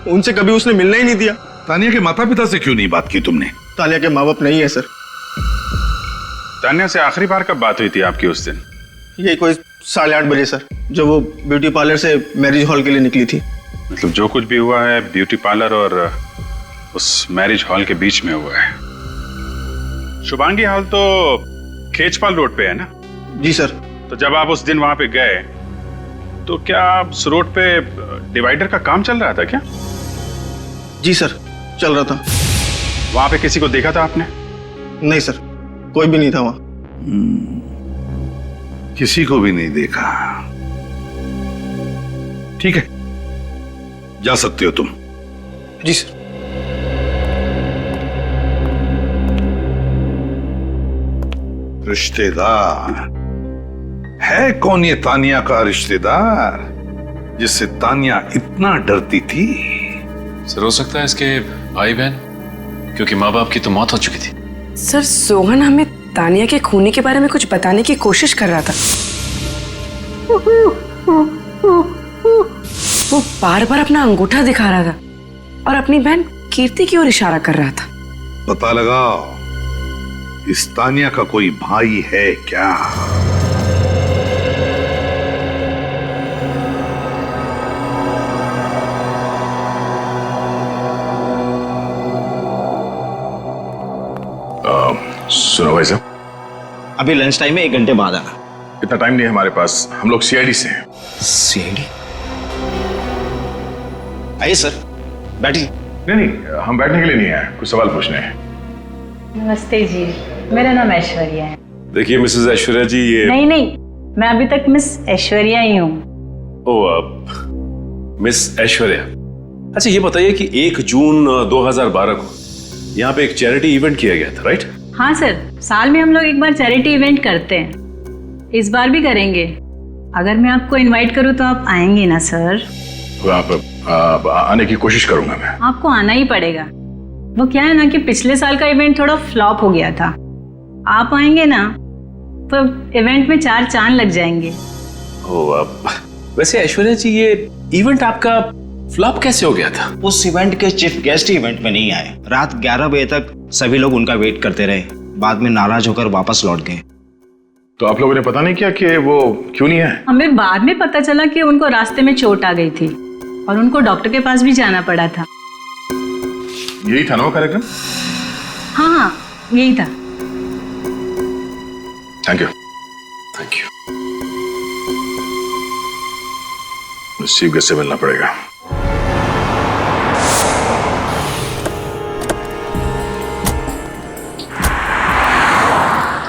उनसे कभी उसने मिलने ही नहीं दिया। तानिया के माता पिता से क्यों नहीं बात की तुमने? तानिया के माँ बाप नहीं है सर। तानिया से आखिरी बार कब बात हुई थी आपकी उस दिन? ये कोई 8:30 बजे सर, जब वो ब्यूटी पार्लर से मैरिज हॉल के लिए निकली थी। मतलब जो कुछ भी हुआ है ब्यूटी पार्लर और उस मैरिज हॉल के बीच में हुआ है। शुभांगी हॉल तो खेचपाल रोड पे है ना? जी सर। तो जब आप उस दिन वहां पे गए तो क्या उस रोड पे डिवाइडर का काम चल रहा था क्या? जी सर, चल रहा था। वहां पे किसी को देखा था आपने? नहीं सर, कोई भी नहीं था वहां। किसी को भी नहीं देखा। ठीक है, जा सकते हो तुम। जी सर। रिश्तेदार है कौन ये तानिया का रिश्तेदार जिससे तानिया इतना डरती थी? सर हो सकता है इसके भाई बहन, क्योंकि माँ बाप की तो मौत हो चुकी थी। सर सोहन हमें तानिया के खूनी के बारे में कुछ बताने की कोशिश कर रहा था। वो बार बार अपना अंगूठा दिखा रहा था और अपनी बहन कीर्ति की ओर इशारा कर रहा था। पता लगाओ इस तानिया का कोई भाई है क्या? सुनो भाई साहब, अभी लंच टाइम में 1 घंटे बाद आना। इतना टाइम नहीं है हमारे पास, हम लोग सीआईडी से हैं। सीआईडी? आइए सर, बैठिए। नहीं, हम बैठने के लिए नहीं आए, कुछ सवाल पूछने हैं। नमस्ते जी, मेरा नाम ऐश्वर्या है। देखिए मिसेस ऐश्वर्या जी, ये नहीं, मैं अभी तक मिस ऐश्वर्या ही हूँ। ओ आप मिस ऐश्वर्या। अच्छा ये बताइए कि 1 जून 2012 को यहाँ पे एक चैरिटी इवेंट किया गया था, राइट? हाँ सर, साल में हम लोग एक बार चैरिटी इवेंट करते हैं, इस बार भी करेंगे। अगर मैं आपको इनवाइट करूँ तो आप आएंगे ना सर? आप आने की कोशिश करूंगा मैं। आपको आना ही पड़ेगा। वो क्या है ना कि पिछले साल का इवेंट थोड़ा फ्लॉप हो गया था। आप आएंगे ना तो इवेंट में 4 चांद लग जाएंगे ओ अब वैसे ऐश्वर्या जी, ये इवेंट आपका फ्लॉप कैसे हो गया था? उस इवेंट के चीफ गेस्ट इवेंट में नहीं आए। रात 11 बजे तक सभी लोग उनका वेट करते रहे, बाद में नाराज होकर वापस लौट गए। तो आप लोगों ने पता नहीं किया कि वो क्यों नहीं आए? हमें बाद में पता चला कि उनको रास्ते में चोट आ गई थी और उनको डॉक्टर के पास भी जाना पड़ा था। यही था ना वो कार्यक्रम? हाँ, यही था। Thank you. Thank you. Chief guest से मिलना पड़ेगा।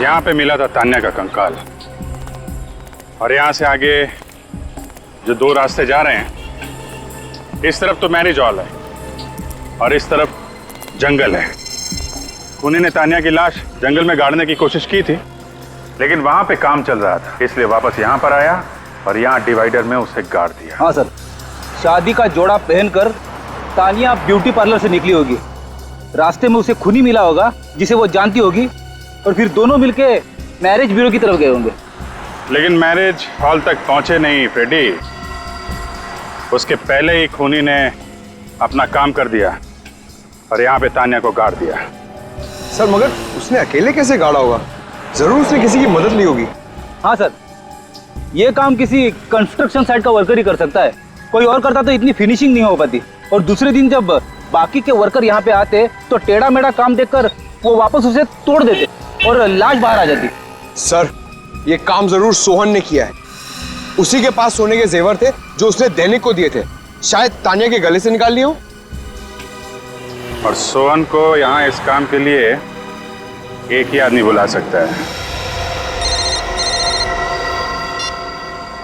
यहाँ पे मिला था तान्या का कंकाल, और यहाँ से आगे जो 2 रास्ते जा रहे हैं, इस तरफ तो मैरिज हॉल है और इस तरफ जंगल है। खूनी ने तान्या की लाश जंगल में गाड़ने की कोशिश की थी, लेकिन वहां पे काम चल रहा था, इसलिए वापस यहाँ पर आया और यहाँ डिवाइडर में उसे गाड़ दिया। हाँ सर, शादी का जोड़ा पहनकर तानिया ब्यूटी पार्लर से निकली होगी। रास्ते में उसे खूनी मिला होगा जिसे वो जानती होगी, और फिर दोनों मिलके मैरिज ब्यूरो की तरफ गए होंगे। लेकिन मैरिज हॉल तक पहुंचे नहीं फ्रेडी, उसके पहले ही खूनी ने अपना काम कर दिया और यहाँ पे तान्या को गाड़ दिया। सर मगर उसने अकेले कैसे गाड़ा होगा? जरूर उसने किसी की मदद ली होगी। हाँ सर, ये काम किसी कंस्ट्रक्शन साइट का वर्कर ही कर सकता है। कोई और करता तो इतनी फिनिशिंग नहीं हो पाती। और दूसरे दिन जब बाकी के वर्कर यहाँ पे आते तो टेढ़ा मेढ़ा काम देखकर वो वापस उसे तोड़ देते और लाश बाहर आ जाती। सर, ये काम जरूर सोहन ने किया है। उसी के पास सोने के जेवर थे जो उसने दैनिक को दिए थे, शायद तान्या के गले से निकाल लिए हो। और सोहन को यहाँ इस काम के लिए एक ही आदमी बुला सकता है।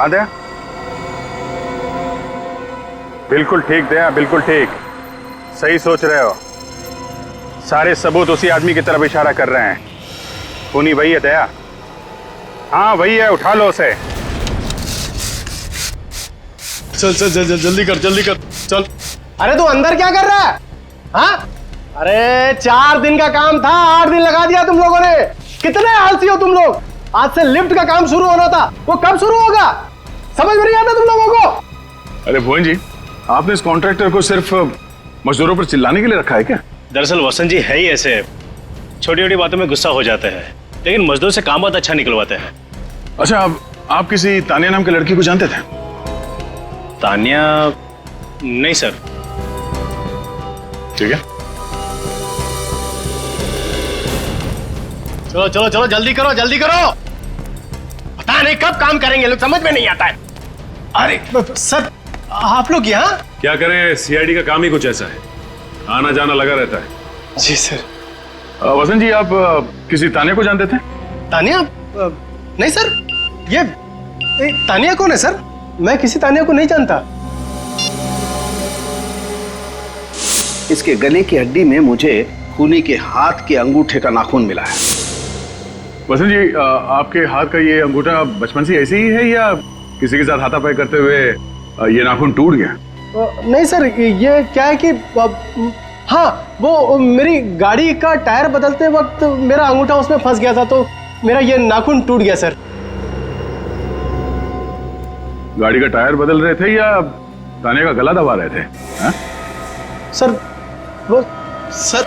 दया, बिल्कुल ठीक दया, बिल्कुल ठीक, सही सोच रहे हो। सारे सबूत उसी आदमी की तरफ इशारा कर रहे हैं। खूनी वही है दया। हाँ वही है, उठा लो उसे। चल चल चल जल्दी कर, जल्दी कर, चल। अरे तू अंदर क्या कर रहा है? हाँ? अरे 4 दिन का काम था, 8 दिन लगा दिया तुम लोगों ने। कितने आलसी हो तुम लोग। आज से लिफ्ट का काम शुरू होना था, वो कब शुरू होगा? समझ में नहीं आता तुम लोगों को? अरे भुवन जी, आपने इस कॉन्ट्रैक्टर को सिर्फ मजदूरों पर चिल्लाने के लिए रखा है क्या? दरअसल वसंत जी है ही ऐसे, छोटी छोटी बातों में गुस्सा हो जाते हैं, लेकिन मजदूर से काम बहुत अच्छा निकलवाते हैं। अच्छा, अब आप किसी तान्या नाम की लड़की को जानते थे? तान्या? नहीं सर। ठीक है, चलो चलो चलो, जल्दी करो, जल्दी करो। पता नहीं कब काम करेंगे लोग, समझ में नहीं आता है। अरे सर, आप लोग यहाँ? क्या करें, सीआईडी का काम ही कुछ ऐसा है, आना जाना लगा रहता है। जी सर। वसंत जी, आप किसी तान्या को जानते थे? तान्या? नहीं सर, ये तान्या कौन है सर? मैं किसी तान्या को नहीं जानता। इसके गले की हड्डी में मुझे खूनी के हाथ के अंगूठे का नाखून मिला है। वसंत जी, आपके हाथ का ये अंगूठा बचपन से ऐसे ही है या किसी के साथ हाथापाई करते हुए ये नाखून टूट गया? नहीं सर, ये क्या है कि हाँ, वो मेरी गाड़ी का टायर बदलते वक्त मेरा अंगूठा उसमें फंस गया था, तो मेरा ये नाखून टूट गया सर। गाड़ी का टायर बदल रहे थे या तान्या का गला दबा रहे थे? हा? सर वो सर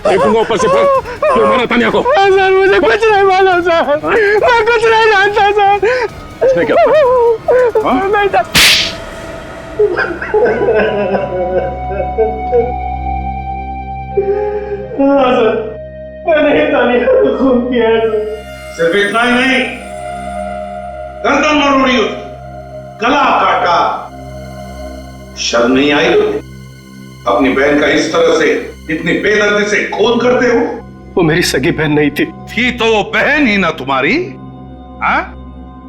देखूंगा ऊपर से, क्यों मारा तान्या को? सर मुझे कुछ नहीं मालूम सर, मैं कुछ नहीं जानता सर। इसने क्या? नहीं सर। हाँ सर, मैंने ही तान्या को खून किया है सर। सिर्फ इतना ही नहीं, गर्दन मरोड़ी, गला काटा। शर्म नहीं आई तुम्हें? अपनी बहन का इस तरह से, इतनी बेदर्दी से खून करते हो? वो मेरी सगी बहन नहीं थी। थी तो वो बहन ही ना तुम्हारी। हाँ?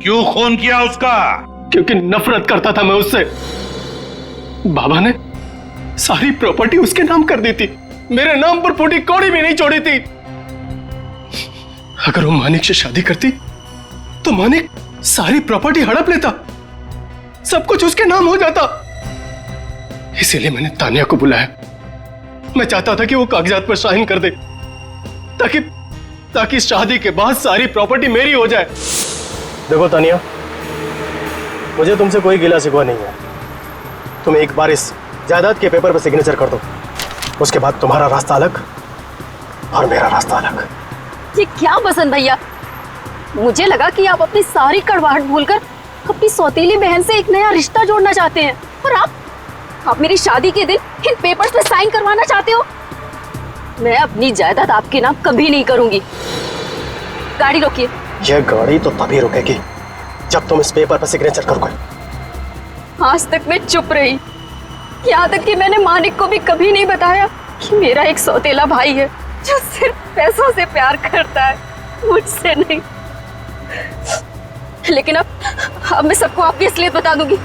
क्यों खून किया उसका? क्योंकि नफरत करता था मैं उससे। बाबा ने सारी प्रॉपर्टी उसके नाम कर दी थी। मेरे नाम पर फूटी कौड़ी भी नहीं छोड़ी थी। अगर वो मानिक से शादी करती तो मानिक सारी प्रॉपर्टी हड़प लेता, सब कुछ उसके नाम हो जाता। इसीलिए मैंने तानिया को बुलाया। मैं चाहता था कि वो कागजात पर साइन कर दे ताकि शादी के बाद सारी प्रॉपर्टी मेरी हो जाए। देखो तानिया, मुझे तुमसे कोई गिला शिकवा नहीं है। तुम एक बार इस जायदाद के पेपर पर सिग्नेचर कर दो, उसके बाद तुम्हारा रास्ता अलग और मेरा रास्ता अलग। ये क्या बसंत भैया, मुझे लगा कि आप अपनी सारी कड़वाहट भूलकर अपनी सौतेली बहन से एक नया रिश्ता जोड़ना चाहते हैं, और आप मेरी शादी के दिन इन पेपर्स पे साइन करवाना चाहते हो। मैं अपनी जायदाद आपके नाम कभी नहीं करूंगी। गाड़ी रोकिए। यह गाड़ी तो तभी रुकेगी जब तुम इस पेपर पर सिग्नेचर करोगे। आज तक मैं चुप रही, यहाँ तक कि मैंने मानिक को भी कभी नहीं बताया कि मेरा एक सौतेला भाई है जो सिर्फ पैसों से प्यार करता है, मुझसे नहीं। लेकिन अब मैं सबको आपकी असलियत बता दूंगी।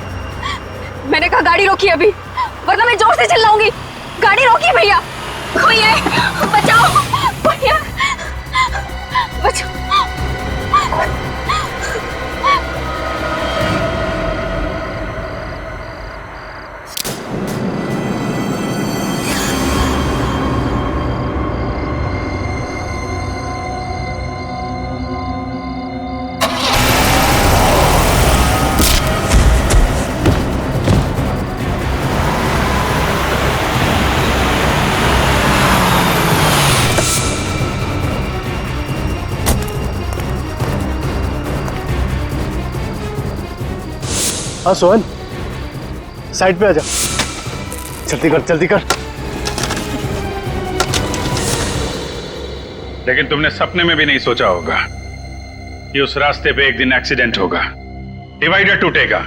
मैंने कहा गाड़ी रोकी अभी, वरना मैं जोर से चिल्लाऊंगी। गाड़ी रोकी भैया। कोई है, बचाओ भैया, बचाओ। हाँ सोहन, साइड पे आ जा। जल्दी कर, जल्दी कर। लेकिन तुमने सपने में भी नहीं सोचा होगा कि उस रास्ते पे एक दिन एक्सीडेंट होगा, डिवाइडर टूटेगा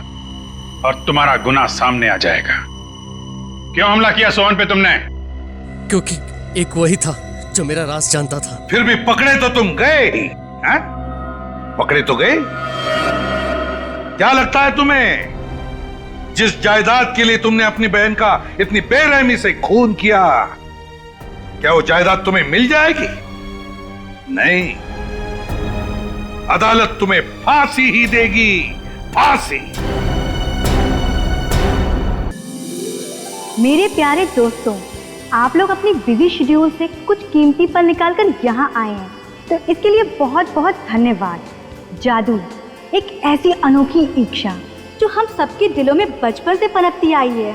और तुम्हारा गुनाह सामने आ जाएगा। क्यों हमला किया सोहन पे तुमने? क्योंकि एक वही था जो मेरा राज जानता था। फिर भी पकड़े तो तुम गए ही, हैं? पकड़े तो गए। क्या लगता है तुम्हें, जिस जायदाद के लिए तुमने अपनी बहन का इतनी बेरहमी से खून किया, क्या वो जायदाद तुम्हें मिल जाएगी? नहीं, अदालत तुम्हें फांसी ही देगी, फांसी। मेरे प्यारे दोस्तों, आप लोग अपनी बिजी शेड्यूल से कुछ कीमती पल निकालकर यहाँ आए हैं, तो इसके लिए बहुत बहुत धन्यवाद। जादू एक ऐसी अनोखी इच्छा जो हम सबके दिलों में बचपन से पनपती आई है।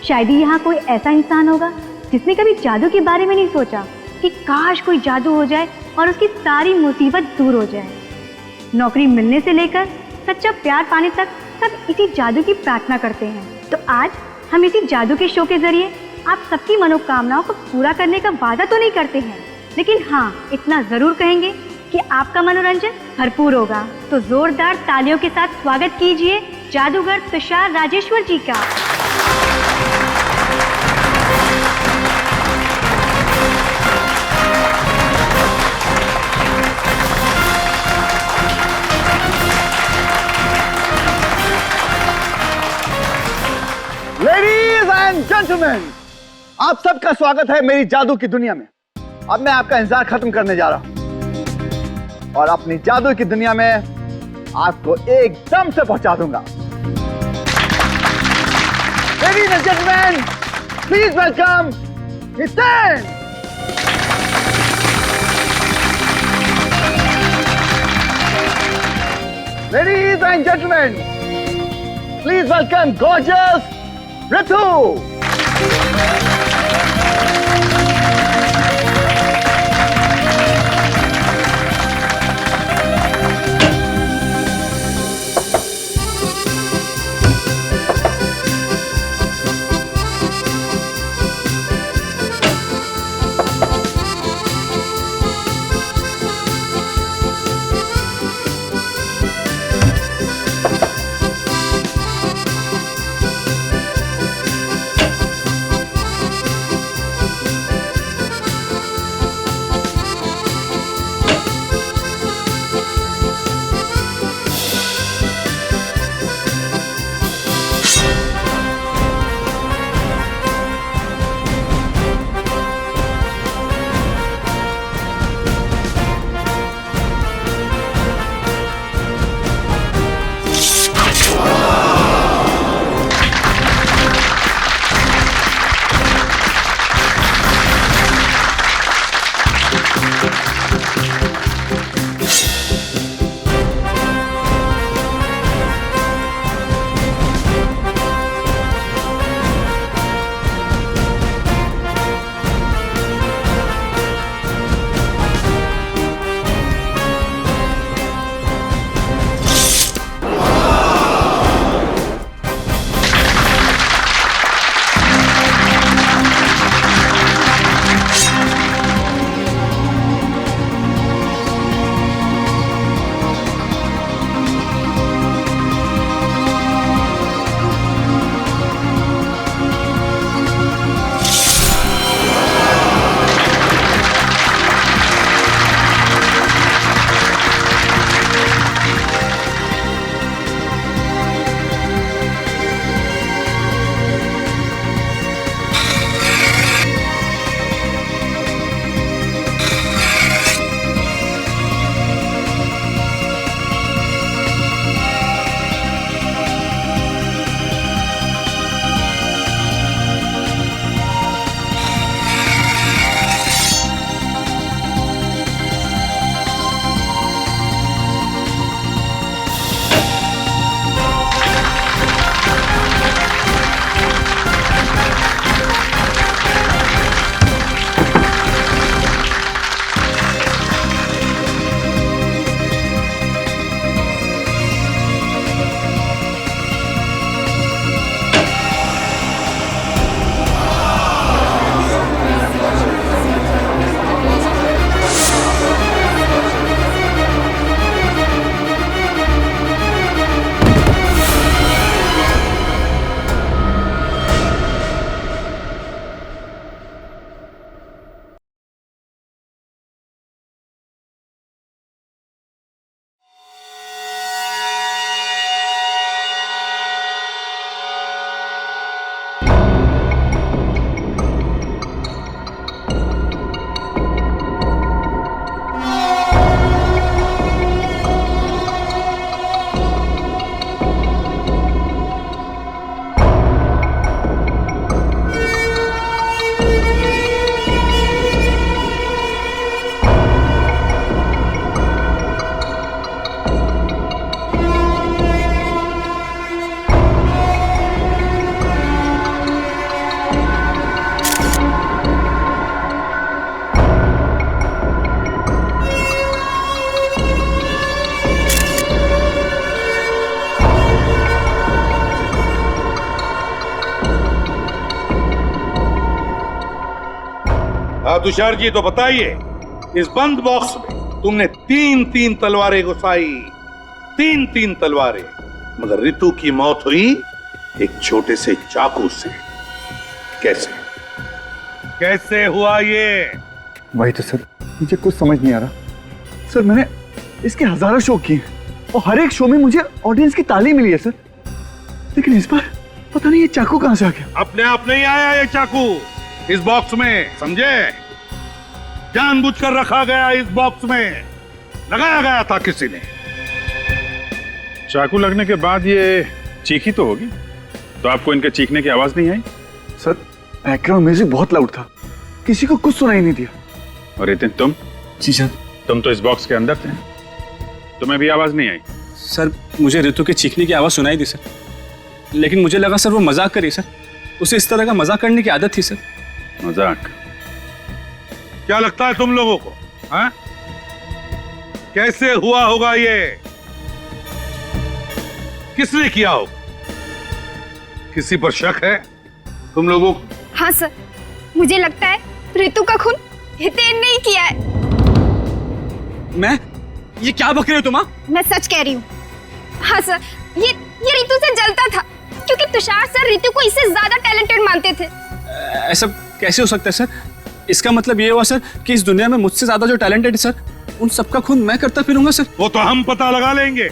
शायद ही यहाँ कोई ऐसा इंसान होगा जिसने कभी जादू के बारे में नहीं सोचा कि काश कोई जादू हो जाए और उसकी सारी मुसीबत दूर हो जाए। नौकरी मिलने से लेकर सच्चा प्यार पाने तक सब इसी जादू की प्रार्थना करते हैं। तो आज हम इसी जादू के शो के जरिए आप सबकी मनोकामनाओं को पूरा करने का वादा तो नहीं करते हैं, लेकिन हाँ इतना जरूर कहेंगे कि आपका मनोरंजन भरपूर होगा। तो जोरदार तालियों के साथ स्वागत कीजिए जादूगर तुषार राजेश्वर जी का। लेडीज एंड जेंटलमैन, आप सबका स्वागत है मेरी जादू की दुनिया में। अब मैं आपका इंतजार खत्म करने जा रहा हूं और अपनी जादू की दुनिया में आपको एकदम से पहुंचा दूंगा। Ladies and gentleman, please welcome Hiten. Ladies and gentleman, please welcome gorgeous Ritu. हाँ तुषार जी, तो बताइए, इस बंद बॉक्स में तुमने 3-3 तलवारें घुसाई, 3-3 तलवारें, मगर रितु की मौत हुई एक छोटे से चाकू से। कैसे कैसे हुआ ये? वही तो सर, मुझे कुछ समझ नहीं आ रहा सर। मैंने इसके हजारों शो किए और हर एक शो में मुझे ऑडियंस की ताली मिली है सर, लेकिन इस बार पता नहीं ये चाकू कहां से आ गया। अपने आप नहीं आया ये चाकू इस बॉक्स में, समझे? जानबूझकर रखा गया इस बॉक्स में, लगाया गया था किसी ने। चाकू लगने के बाद ये चीखी तो होगी, तो आपको इनके चीखने की आवाज नहीं आई? सर बैकग्राउंड म्यूजिक बहुत लाउड था, किसी को कुछ सुनाई नहीं दिया। और इतने तुम? जी सर। तुम तो इस बॉक्स के अंदर थे, तुम्हें भी आवाज नहीं आई? सर मुझे ऋतु के चीखने की आवाज सुनाई दी सर, लेकिन मुझे लगा सर वो मजाक करी सर, उसे इस तरह का मजाक करने की आदत थी सर। मजाक? क्या लगता है तुम लोगों को, हाँ? कैसे हुआ होगा ये? किसने किया होगा? किसी पर शक है तुम लोगों को? हाँ सर, मुझे लगता है ऋतु का खून हितेन ने ही किया है। मैं? ये क्या बक रहे हो तुम? मैं सच कह रही हूँ। हाँ सर, ये ऋतु से जलता था क्योंकि तुषार सर ऋतु को इससे ज्यादा टैलेंटेड मानते थे। ऐसा कैसे हो सकता है सर? इसका मतलब ये हुआ सर कि इस दुनिया में मुझसे ज्यादा जो टैलेंटेड है सर, उन सबका खून मैं करता फिरूंगा सर। वो तो हम पता लगा लेंगे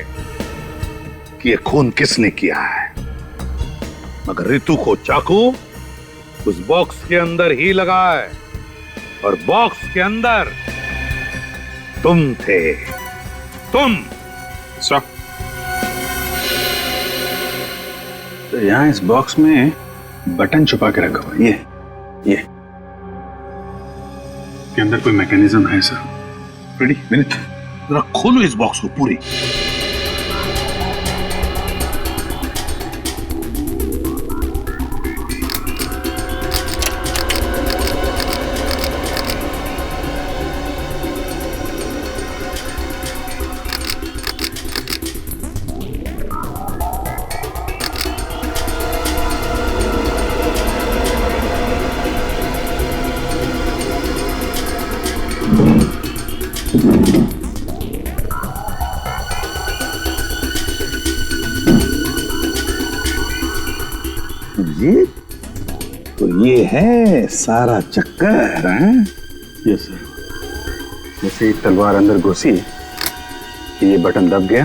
कि ये खून किसने किया है, मगर ऋतु को चाकू उस बॉक्स के अंदर ही लगा है, और बॉक्स के अंदर तुम थे, तुम। तो यहाँ इस बॉक्स में बटन छुपा के रखा हुआ, ये के अंदर कोई मैकेनिज्म है सर? रेडी, मिनट, जरा खोलो इस बॉक्स को पूरी। ये तो ये है सारा चक्कर, हैं? Yes sir. जैसे ही तलवार अंदर घुसी कि ये बटन दब गया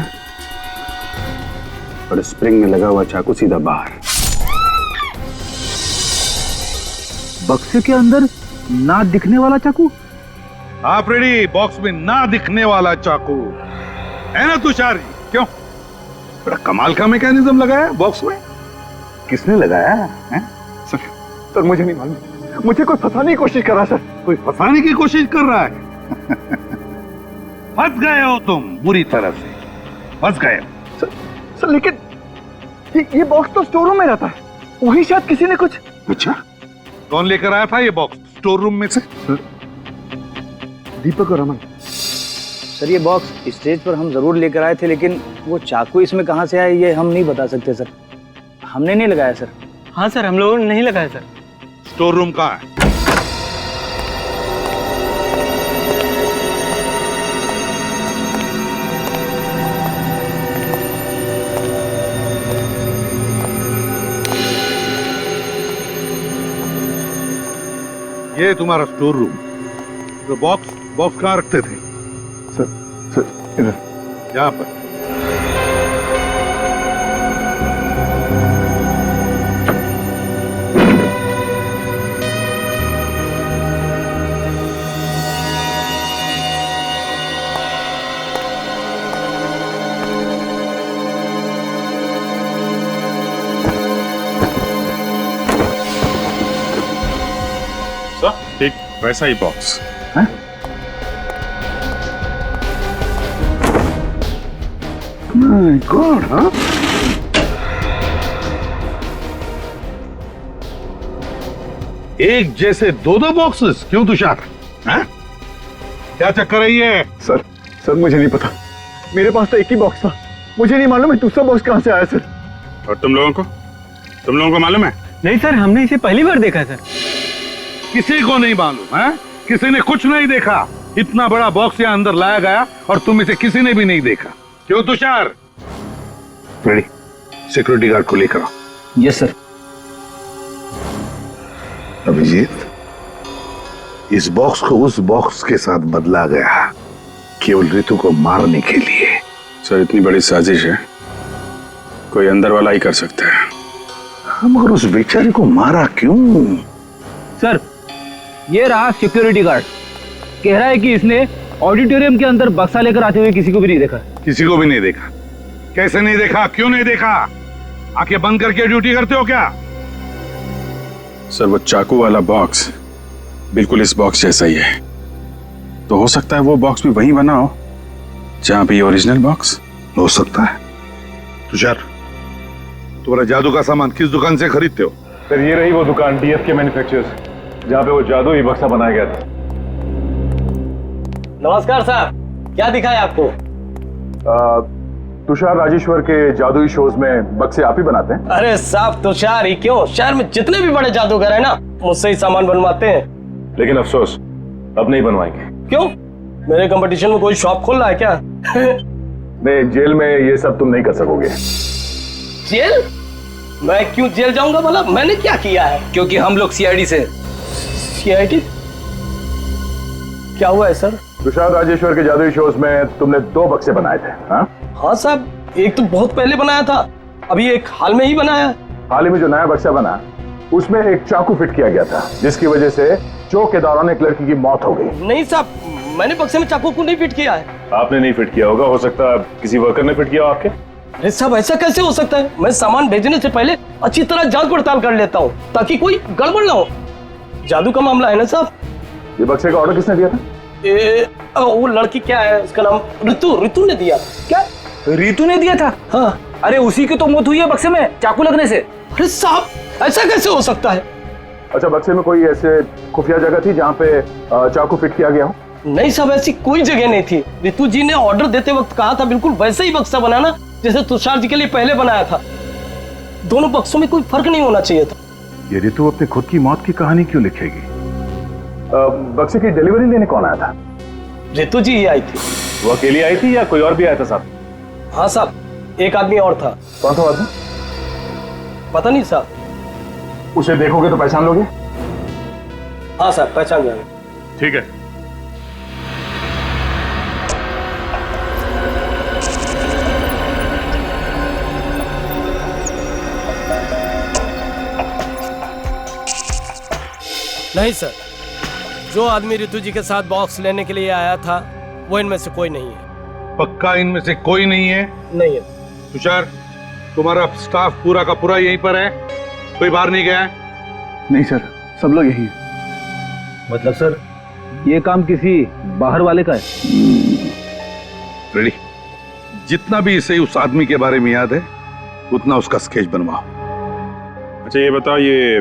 और स्प्रिंग में लगा हुआ चाकू सीधा बाहर। बक्से के अंदर ना दिखने वाला चाकू? आप रेडी? बॉक्स में ना दिखने वाला चाकू है ना तुषार जी? क्यों? बड़ा कमाल का मैकेनिज्म लगाया बॉक्स में। किसने लगाया है? सर मुझे नहीं मालूम, मुझे कोई फंसाने की कोशिश कर रहा है सर। कोई फंसाने की कोशिश कर रहा है? फंस गए हो तुम, बुरी तरह से फंस गए हो। सर लेकिन ये बॉक्स तो स्टोर रूम में रहता है, वही शायद किसी ने कुछ। अच्छा, कौन लेकर आया था ये बॉक्स स्टोर रूम में से? दीपक और अमन। सर ये बॉक्स स्टेज पर हम जरूर लेकर आए थे, लेकिन वो चाकू इसमें कहाँ से आया ये हम नहीं बता सकते सर। हमने नहीं लगाया सर। हाँ सर, हम लोगों ने नहीं लगाया सर। स्टोर रूम कहाँ है? ये तुम्हारा स्टोर रूम। तो बॉक्स कहाँ रखते थे? सर इधर, यहाँ पर। ठीक वैसा ही बॉक्स। गॉड, हाँ? एक जैसे दो बॉक्सेस क्यों तुषार? हाँ? क्या चक्कर है ये? सर मुझे नहीं पता, मेरे पास तो एक ही बॉक्स था, मुझे नहीं मालूम है दूसरा बॉक्स कहां से आया सर। और तुम लोगों को मालूम है? नहीं सर, हमने इसे पहली बार देखा सर। किसी को नहीं मालूम है किसी ने कुछ नहीं देखा। इतना बड़ा बॉक्स यहाँ अंदर लाया गया और तुम इसे किसी ने भी नहीं देखा। क्यों तुषार? रेडी, सिक्योरिटी गार्ड को लेकर आओ। Yes sir. अभिजीत, इस बॉक्स को उस बॉक्स के साथ बदला गया केवल ऋतु को मारने के लिए। सर इतनी बड़ी साजिश है, कोई अंदर वाला ही कर सकता है। मगर उस बेचारे को मारा क्यों? सर ये रहा सिक्योरिटी गार्ड, कह रहा है कि इसने ऑडिटोरियम के अंदर बक्सा लेकर आते हुए किसी को भी नहीं देखा। किसी को भी नहीं देखा? कैसे नहीं देखा? क्यों नहीं देखा? आंखें बंद करके ड्यूटी करते हो क्या? सर वो चाकू वाला बॉक्स बिल्कुल इस बॉक्स जैसा ही है, तो हो सकता है वो बॉक्स भी वहीं बना हो जहां पे ये ओरिजिनल बॉक्स हो सकता है। तुषार, तुम्हारा जादू का सामान किस दुकान से खरीदते हो? सर ये रही वो दुकान DFK मैन्युफैक्चरर्स जहाँ पे वो जादुई बक्सा बनाया गया था। नमस्कार सर, क्या दिखा है आपको? तुषार राजेश्वर के जादुई शोज में बक्से आप ही बनाते हैं? अरे साहब तुषार ही क्यों, शहर में जितने भी बड़े जादूगर है ना मुझसे ही सामान बनवाते हैं। लेकिन अफसोस अब नहीं बनवाएंगे। क्यों? मेरे कंपटीशन में कोई शॉप खोल रहा है क्या? नहीं, जेल में ये सब तुम नहीं कर सकोगे। जेल? मैं क्यों जेल जाऊंगा भला? मैंने क्या किया है? क्योंकि हम लोग CID से। CID? क्या हुआ है सर? तुषार राजेश्वर के जादुई शोज में तुमने 2 बक्से बनाए थे। हाँ साहब, एक तो बहुत पहले बनाया था, अभी एक हाल में ही बनाया। हाल ही में जो नया बक्सा बना उसमें एक चाकू फिट किया गया था जिसकी वजह से चोक के दौरान एक लड़की की मौत हो गई। नहीं साहब, मैंने बक्से में चाकू को नहीं फिट किया है। आपने नहीं फिट किया होगा, हो सकता है किसी वर्कर ने फिट किया हो आपके। अरे साहब ऐसा कैसे हो सकता है? मैं सामान भेजने से पहले अच्छी तरह जांच पड़ताल कर लेता हूँ ताकि कोई गड़बड़ ना हो। जादू का मामला है ना साहब। ये बक्से का ऑर्डर किसने दिया था? वो लड़की क्या है उसका नाम? ऋतु ने दिया। क्या ऋतु ने दिया था? हाँ। अरे उसी की तो मौत हुई है बक्से में चाकू लगने से। अरे साहब ऐसा कैसे हो सकता है? अच्छा, बक्से में कोई ऐसे खुफिया जगह थी जहाँ पे चाकू फिट किया गया हो? नहीं साहब, ऐसी कोई जगह नहीं थी। ऋतु जी ने ऑर्डर देते वक्त कहा था बिल्कुल वैसे ही बक्सा बनाना जैसे तुषार जी के लिए पहले बनाया था। दोनों बक्सों में कोई फर्क नहीं होना चाहिए था। ये ऋतु अपने खुद की मौत की कहानी क्यों लिखेगी? बक्से की डिलीवरी लेने कौन आया था? ऋतु जी ही आई थी। वो अकेली आई थी या कोई और भी आया था साहब? हाँ साहब, एक आदमी और था। कौन था आदमी? पता नहीं साहब। उसे देखोगे तो पहचान लोगे? हाँ साहब, पहचान जाएंगे। ठीक है। नहीं सर, जो आदमी ऋतु जी के साथ बॉक्स लेने के लिए आया था वो इनमें से कोई नहीं है। पक्का इनमें से कोई नहीं है? नहीं है। तुषार, तुम्हारा स्टाफ पूरा का पूरा यहीं पर है? कोई बाहर नहीं गया है? नहीं सर, सब लोग यही हैं। मतलब सर ये काम किसी बाहर वाले का है? रेडी, जितना भी इसे उस आदमी के बारे में याद है उतना उसका स्केच बनवाओ। अच्छा ये बताओ, ये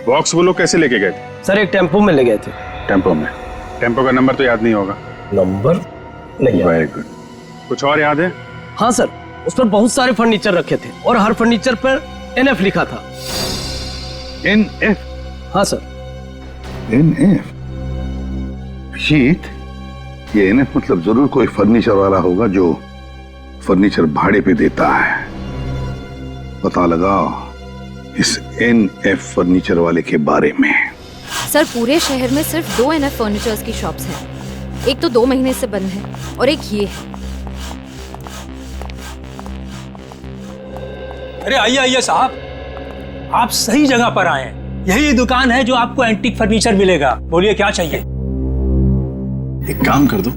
बॉक्स वो लोग कैसे लेके गए थे? सर एक टेम्पो में ले गए थे। टेम्पो में? टेम्पो का नंबर तो याद नहीं होगा? नंबर नहीं। Very good. कुछ और याद है? हाँ सर, उस पर बहुत सारे फर्नीचर रखे थे और हर फर्नीचर पर NF लिखा था। NF? हाँ सर। NF? शीत, ये NF मतलब जरूर कोई फर्नीचर वाला होगा जो फर्नीचर भाड़े पे देता है। पता लगाओ इस NF फर्नीचर वाले के बारे में। सर पूरे शहर में सिर्फ 2 NF फर्नीचर्स की शॉप्स हैं। एक तो 2 महीने से बंद है और एक ये है। अरे आइए आइए साहब, आप सही जगह पर आए हैं। यही दुकान है जो आपको एंटीक फर्नीचर मिलेगा। बोलिए क्या चाहिए? एक काम कर दो,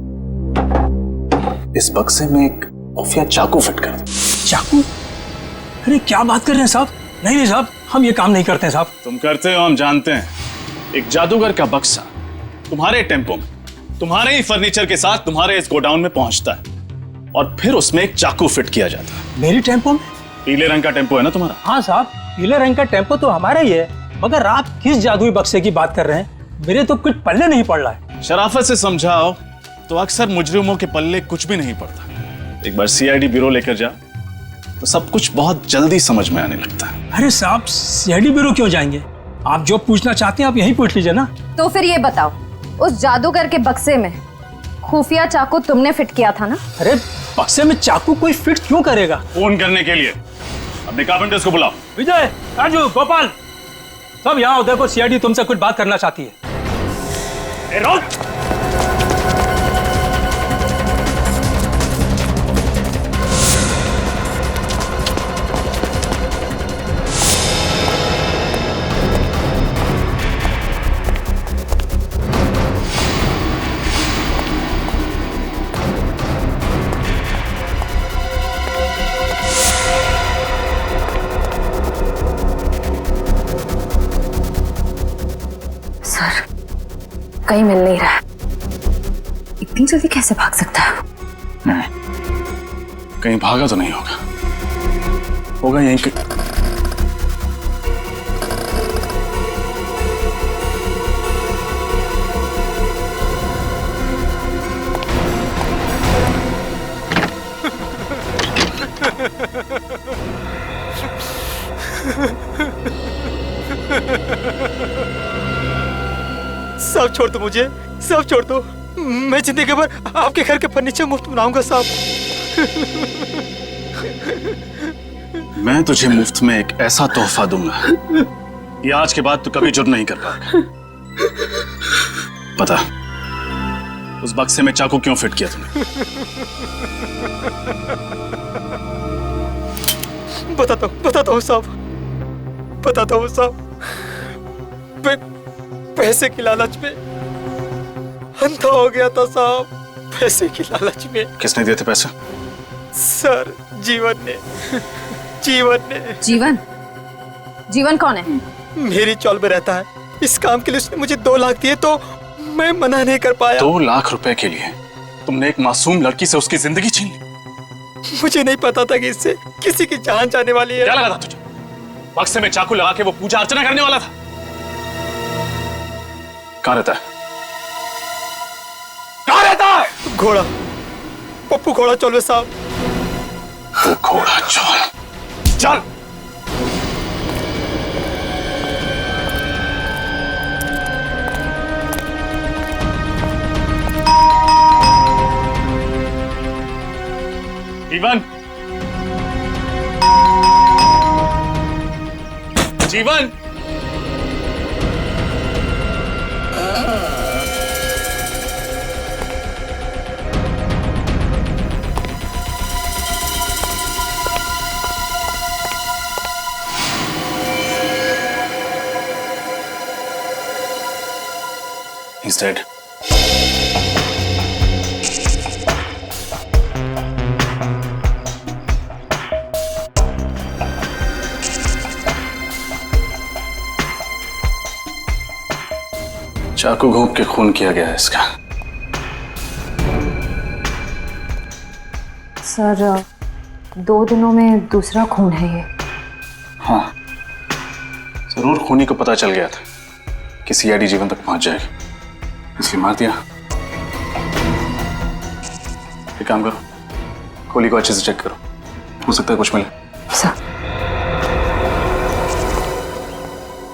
इस बक्से में एक खुफिया चाकू फिट कर दो। चाकू? अरे क्या बात कर रहे हैं साहब? नहीं नहीं साहब, हम ये काम नहीं करते हैं साहब। तुम करते हो, हम जानते हैं। एक जादूगर का बक्सा तुम्हारे टेम्पो में तुम्हारे ही फर्नीचर के साथ तुम्हारे इस गोडाउन में पहुंचता है और फिर उसमें एक चाकू फिट किया जाता है। मेरी टेम्पो में? पीले रंग का टेम्पो है ना तुम्हारा? हाँ साहब, पीले रंग का टेम्पो तो हमारा ही है, मगर आप किस जादुई बक्से की बात कर रहे हैं? मेरे तो कुछ पल्ले नहीं पड़ रहा है। शराफत से समझाओ तो अक्सर मुजरिमों के पल्ले कुछ भी नहीं पड़ता। एक बार CID ब्यूरो लेकर जा तो सब कुछ बहुत जल्दी समझ में आने लगता है। अरे साहब CID ब्यूरो क्यों जाएंगे? आप जो पूछना चाहते हैं आप यही पूछ लीजिए ना। तो फिर ये बताओ, उस जादूगर के बक्से में खुफिया चाकू तुमने फिट किया था ना? अरे बक्से में चाकू कोई फिट क्यों करेगा? फोन करने के लिए। अपने कारपेंटर्स को बुलाओ। विजय, राजू, गोपाल, सब यहाँ देखो, सीआईडी तुमसे कुछ बात करना चाहती है। रोक! कहीं मिल नहीं रहा। इतनी जल्दी कैसे भाग सकता है? नहीं, कहीं भागा तो नहीं होगा। होगा यहीं के। सब छोड़ दो मुझे, सब छोड़ दो। मैं जिंदगी भर आपके घर के फर्नीचर मुफ्त बनाऊंगा साहब। मैं तुझे मुफ्त में एक ऐसा तोहफा दूंगा कि आज के बाद तू कभी जुर्म नहीं कर पाएगा। पता उस बक्से में चाकू क्यों फिट किया तूने? बताता हूँ साहब, बताता हूँ साहब। पैसे की लालच में अंधा हो गया था साहब, पैसे की लालच में। किसने दिए थे पैसे? सर, जीवन ने। जीवन कौन है? मेरी चौल में रहता है। इस काम के लिए उसने मुझे 2 लाख दिए तो मैं मना नहीं कर पाया। 2 लाख रुपए के लिए तुमने एक मासूम लड़की से उसकी जिंदगी छीन ली। मुझे नहीं पता था कि इससे किसी की जान जाने वाली है। क्या लगा था तुझे? बक्से में चाकू लगा के वो पूजा अर्चना करने वाला था। कहाँ रहता है? कहाँ रहता है? घोड़ा, पप्पू घोड़ा चौल साहब। वो घोड़ा चौल, चल। जीवन, जीवन, he's dead. चाकू घोंप के खून किया गया है इसका। सर, 2 दिनों में दूसरा खून है ये। हाँ, जरूर खूनी को पता चल गया था कि सीआईडी जीवन तक पहुंच जाएगी, इसलिए मार दिया। एक काम करो, खोली को अच्छे से चेक करो, हो सकता है कुछ मिले। सर,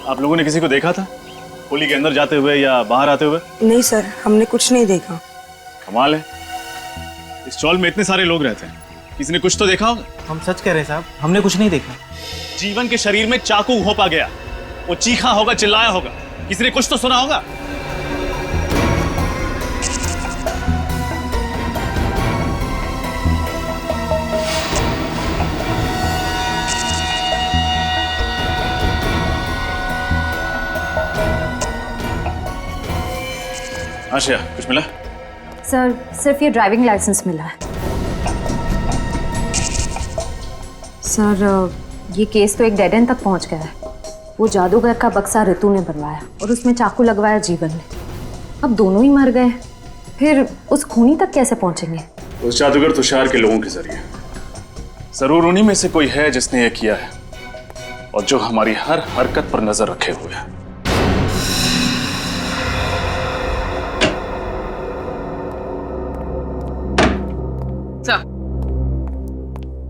आप लोगों ने किसी को देखा था खोली के अंदर जाते हुए या बाहर आते हुए? नहीं सर, हमने कुछ नहीं देखा। कमाल है, इस चौल में इतने सारे लोग रहते हैं, किसी ने कुछ तो देखा होगा। हम सच कह रहे हैं साहब, हमने कुछ नहीं देखा। जीवन के शरीर में चाकू घोंपा गया, वो चीखा होगा, चिल्लाया होगा, किसी ने कुछ तो सुना होगा। आशिया, कुछ मिला? सर, सिर्फ ये ड्राइविंग लाइसेंस मिला है। सर, ये केस तो एक डेड एंड तक पहुंच गया है। वो जादूगर का बक्सा ऋतु ने बनवाया और उसमें चाकू लगवाया जीवन ने। अब दोनों ही मर गए, फिर उस खूनी तक कैसे पहुंचेंगे? उस जादूगर तुषार के लोगों के जरिए। जरूर उन्हीं में से कोई है जिसने ये किया है और जो हमारी हर हरकत पर नजर रखे हुए है।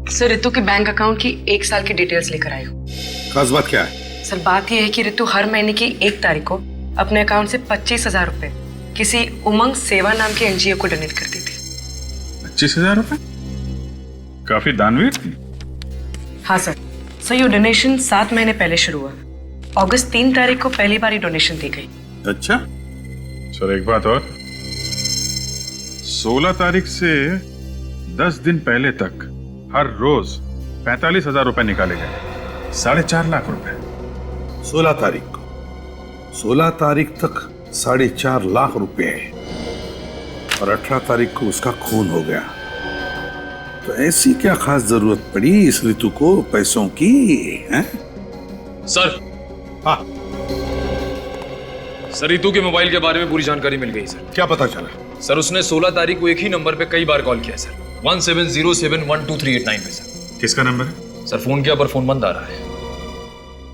सर, ऋतु के बैंक अकाउंट की 1 साल की डिटेल्स लेकर आई हूँ। खास बात क्या है? सर, बात यह है कि ऋतु हर महीने की 1 तारीख को अपने अकाउंट से 25,000 रुपए किसी उमंग सेवा नाम के एनजीओ को डोनेट कर दी थी। 25,000 रुपए? काफी दानवीर थी। हाँ सर। सर ये डोनेशन 7 महीने पहले शुरू हुआ। अगस्त 3 तारीख को पहली बार डोनेशन दी गई। अच्छा सर, एक बात और, 16 तारीख से 10 दिन पहले तक हर रोज 45,000 रुपए निकाले गए, 4.5 लाख रुपए। 16 तारीख को 16 तारीख तक 4.5 लाख रुपए और 18 तारीख को उसका खून हो गया। तो ऐसी क्या खास जरूरत पड़ी इस ऋतु को पैसों की, हैं? सर। हाँ सर, ऋतु के मोबाइल के बारे में पूरी जानकारी मिल गई सर। क्या पता चला? सर उसने 16 तारीख को एक ही नंबर पे कई बार कॉल किया सर, 17071238 में सर। किसका नंबर है? सर फोन किया पर फोन बंद आ रहा है।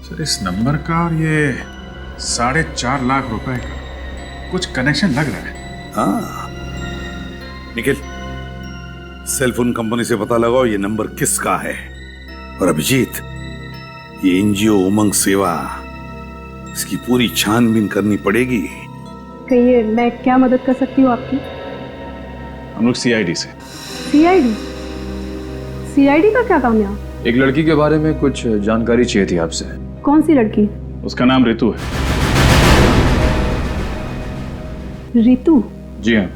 सर इस नंबर का और ये 4.5 लाख रुपए का कुछ कनेक्शन लग रहा है। हाँ निखिल, सेलफोन कंपनी से पता लगाओ ये नंबर किसका है। और अभिजीत, ये एनजीओ उमंग सेवा, इसकी पूरी छानबीन करनी पड़ेगी। कहिए, मैं क्या मदद कर सकती हूँ आपकी? हम लोग सीआईडी से। सीआईडी? सीआईडी का क्या काम है? एक लड़की के बारे में कुछ जानकारी चाहिए थी आपसे। कौन सी लड़की? उसका नाम ऋतु है। ऋतु? जी हाँ।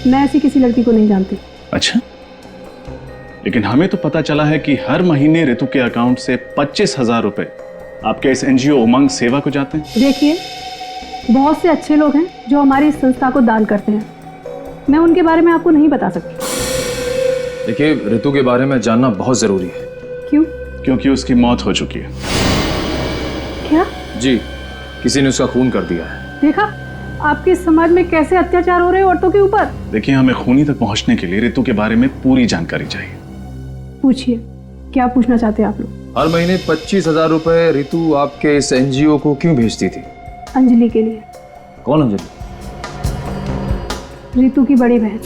मैं ऐसी किसी लड़की को नहीं जानती। अच्छा, लेकिन हमें तो पता चला है कि हर महीने ऋतु के अकाउंट से 25,000 रुपए आपके इस एनजीओ उमंग सेवा को जाते हैं। देखिए, बहुत से अच्छे लोग हैं जो हमारी इस संस्था को दान करते हैं। मैं उनके बारे में आपको नहीं बता सकती। देखिए, ऋतु के बारे में जानना बहुत जरूरी है। क्यों? क्योंकि उसकी मौत हो चुकी है। क्या? जी, किसी ने उसका खून कर दिया है। देखा आपके समाज में कैसे अत्याचार हो रहे हैं औरतों के ऊपर। देखिए, हमें खूनी तक पहुंचने के लिए ऋतु के बारे में पूरी जानकारी चाहिए। पूछिए, क्या पूछना चाहते हैं आप लोग? हर महीने 25,000 रुपए ऋतु आपके इस एनजीओ को क्यों भेजती थी? अंजलि के लिए। कौन अंजलि? ऋतु की बड़ी बहन।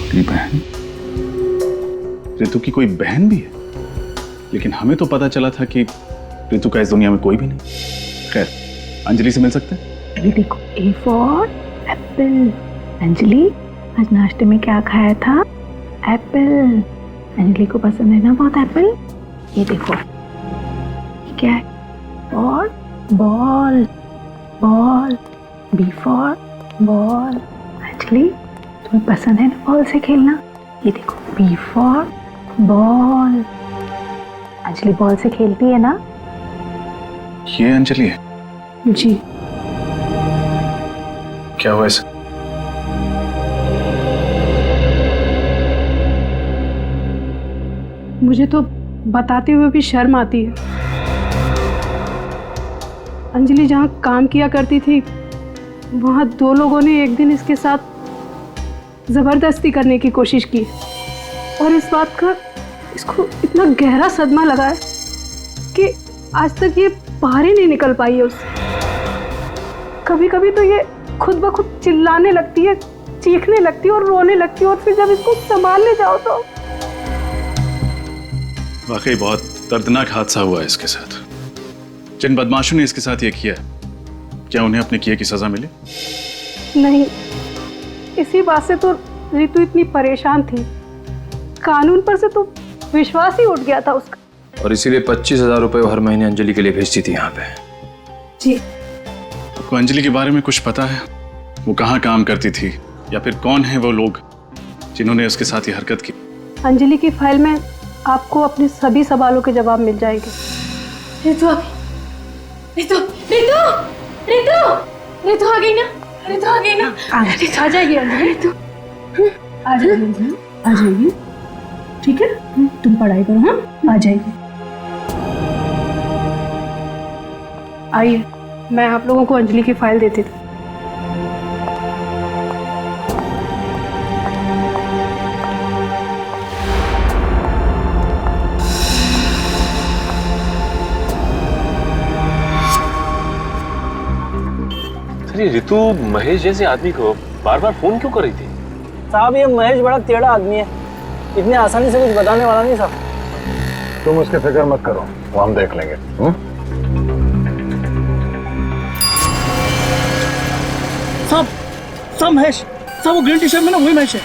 बड़ी बहन? ऋतु की कोई बहन भी है? लेकिन हमें तो पता चला था कि ऋतु का इस दुनिया में कोई भी नहीं। खैर, अंजलि से मिल सकते हैं? देखो, ए फॉर एप्पल। अंजलि, आज नाश्ते में क्या खाया था? एप्पल। अंजलि को पसंद है ना बहुत एप्पल। ये देखो, ये क्या है? Ball. Ball. Ball. B for ball. Anjali, तुम्हें पसंद है ना बॉल से खेलना? ये देखो, B for ball. Anjali ball से खेलती है ना? ये अंजलि है? जी। क्या हुआ इसे? मुझे तो बताते हुए भी शर्म आती है। अंजलि जहाँ काम किया करती थी, वहाँ 2 लोगों ने एक दिन इसके साथ जबरदस्ती करने की कोशिश की और इस बात का इसको इतना गहरा सदमा लगा है कि आज तक ये बाहर ही नहीं निकल पाई है उससे। कभी कभी तो ये खुद ब खुद चिल्लाने लगती है, चीखने लगती है और रोने लगती है, और फिर जब इसको संभालने जाओ तो। वाकई बहुत दर्दनाक हादसा हुआ है इसके साथ। जिन बदमाशों ने इसके साथ ये किया, क्या उन्हें अपने किए की सजा मिली? नहीं, इसी बात से तो ऋतु इतनी परेशान थी। कानून पर से तो विश्वास ही उठ गया था उसका। और इसीलिए 25,000 रुपए हर महीने अंजलि के लिए भेजती थी यहाँ पे। जी। आपको अंजलि के बारे में कुछ पता है? वो कहाँ काम करती थी, या फिर कौन है वो लोग जिन्होंने उसके साथ ये हरकत की? अंजलि की फाइल में आपको अपने सभी सवालों के जवाब मिल जाएंगे। ऋतु आ गई। ऋतु ऋतु ऋतु ऋतु आ गई ना? ऋतु आ गई ना? आ जाएगी अंजलि। ऋतु आ जाएगी, आ जाएगी। ठीक है, तुम पढ़ाई करो। हाँ, आ जाएगी। आइए, मैं आप लोगों को अंजलि की फाइल देती थी। ये ऋतु महेश जैसे आदमी को बार बार फोन क्यों कर रही थी? साहब, ये महेश बड़ा टेढ़ा आदमी है, इतने आसानी से कुछ बताने वाला नहीं साहब। तुम उसकी फिक्र मत करो, वो हम देख लेंगे। सब महेश, सब वो ग्रीन टी शर्ट में ना वही महेश है।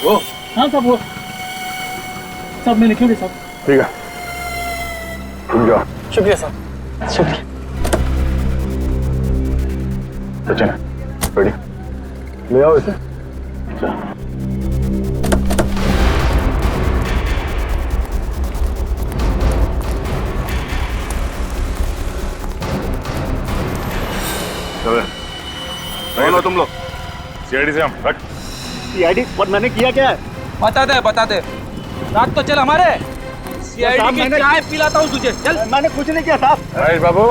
वो? हाँ सब वो, सब मैंने क्यों साहब। ठीक है, तुम जाओ। शुक्रिया साहब, शुक्रिया। सचिन, रेडी? ले आओ इसे। कौन हो तुम लोग? सीआईडी से हम। रख। सीआईडी? और मैंने किया क्या है? बता दे। रात तो चल हमारे सीआईडी की चाय पिलाता हूँ तुझे। चल। मैंने कुछ नहीं किया साहब। महेश बाबू,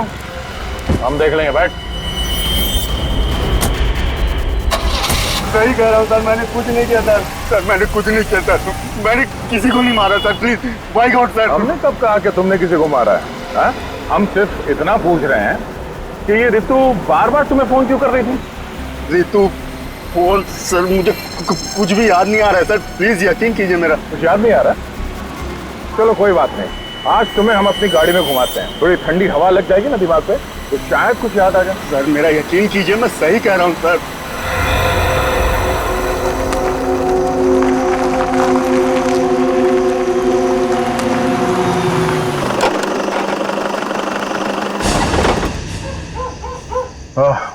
हम देख लेंगे, बैठ। सही कह रहा हूँ सर, मैंने कुछ नहीं किया सर। सर मैंने कुछ नहीं किया सर, मैंने किसी को नहीं मारा sir, please by God sir. हमने कब कहा कि तुमने किसी को मारा है? हा? हम सिर्फ इतना पूछ रहे हैं कि ये रितु बार बार तुम्हें फोन क्यों कर रही थी? रितु फोन? सर मुझे कुछ भी याद नहीं आ रहा है सर, प्लीज यकीन कीजिए मेरा। कुछ याद नहीं आ रहा? चलो कोई बात नहीं, आज तुम्हें हम अपनी गाड़ी में घुमाते हैं, थोड़ी ठंडी हवा लग जाएगी ना दिमाग पे, तो शायद कुछ याद आ जाए। सर मेरा यकीन कीजिए, मैं सही कह रहा हूँ सर।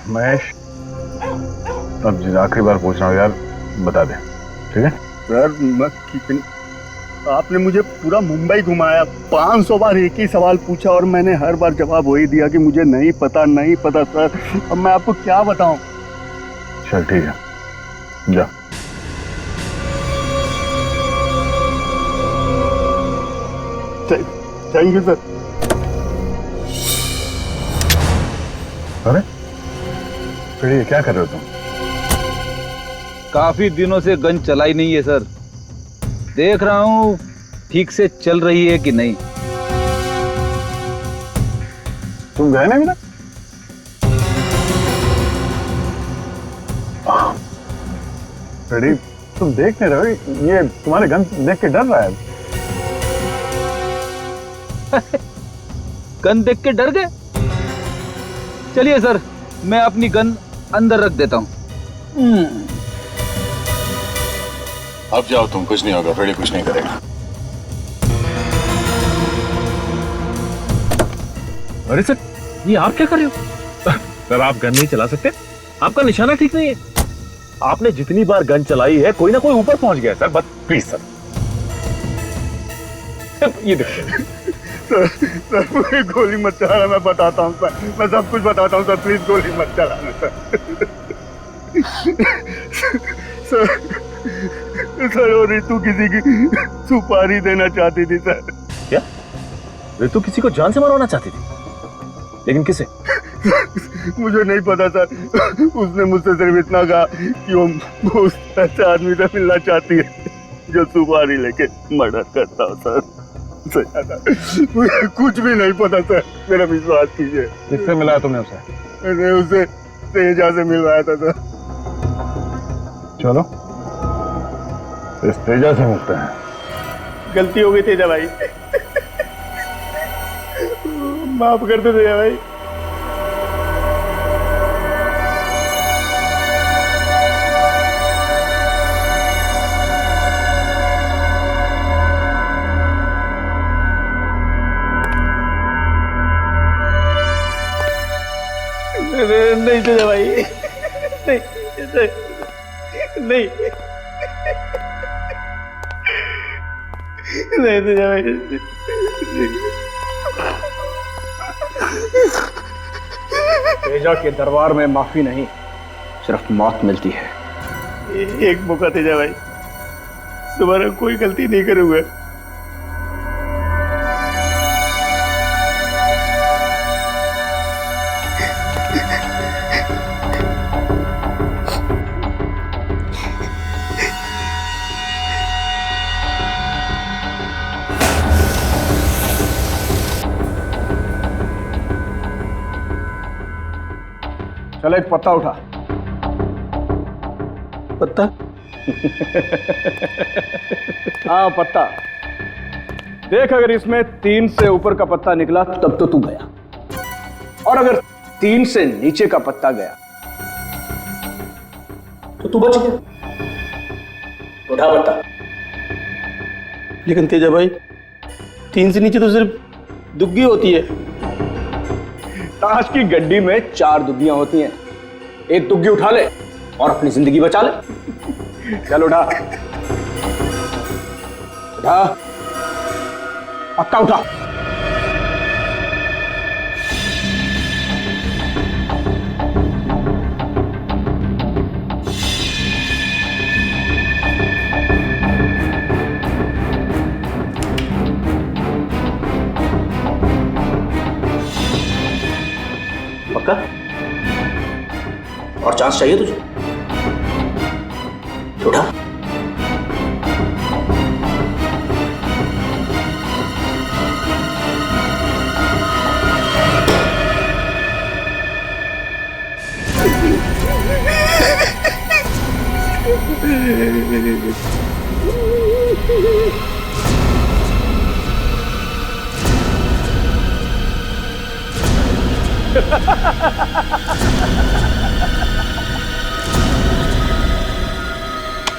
महेश, अब आखिरी बार पूछ रहा हूँ यार, बता दे, ठीक है? सर मैं कितनी, आपने मुझे पूरा मुंबई घुमाया, 500 बार एक ही सवाल पूछा और मैंने हर बार जवाब वही दिया कि मुझे नहीं पता सर। अब मैं आपको क्या बताऊं? चल ठीक है, जा। Thank you sir. अरे फिर ये क्या कर रहे हो तुम? काफी दिनों से गन चलाई नहीं है सर, देख रहा हूँ ठीक से चल रही है कि नहीं। तुम गए ना मेरा? रेडी, तुम देख नहीं रहे हो? ये तुम्हारे गन देख के डर रहा है। गन देख के डर गए? चलिए सर, मैं अपनी गन अंदर रख देता हूँ। अब जाओ तुम, कुछ नहीं होगा, फ्रेडी कुछ नहीं करेगा। अरे सर, ये आप क्या कर रहे हो? सर आप गन नहीं चला सकते, आपका निशाना ठीक नहीं है। आपने जितनी बार गन चलाई है कोई ना कोई ऊपर पहुंच गया सर, बस प्लीज सर। ये देखिए सर मुझे गोली मत चलाना, मैं बताता हूँ सर, मैं सब कुछ बताता हूँ सर, प्लीज गोली मत चलाना सर वो रितु किसी की सुपारी देना चाहती थी सर। क्या? रितु किसी को जान से मरवाना चाहती थी? लेकिन किसे? मुझे नहीं पता सर, उसने मुझसे सिर्फ इतना कहा कि वो उस ऐसे आदमी से मिलना चाहती है जो सुपारी लेके मर्डर करता हो सर। मुझे कुछ भी नहीं पता सर, मेरा विश्वास कीजिए। किससे मिलाया तुमने उसे? मैंने उसे तेजा से मिलवाया था सर। चलो इस तेजा से मिलते हैं। गलती हो गई तेजा भाई, माफ कर दो तेजा भाई। नहीं तेजा भाई, नहीं नहीं नहीं तेजा भाई। तेजा के दरबार में माफी नहीं, सिर्फ मौत मिलती है। एक मौका तेजा भाई, दोबारा कोई गलती नहीं करूंगा। चल एक पत्ता उठा। पत्ता? हाँ पत्ता देख, अगर इसमें 3 से ऊपर का पत्ता निकला तब तो तू गया, और अगर 3 से नीचे का पत्ता गया तो तू बच गया। उठा बट्टा। लेकिन तेजा भाई 3 से नीचे तो सिर्फ दुग्गी होती है। ताश की गड्डी में 4 दुग्गियां होती हैं। एक दुग्गी उठा ले और अपनी जिंदगी बचा ले। चल उठा उठा, पक्का उठा। पक्का? और चांस चाहिए तुझे? उठा।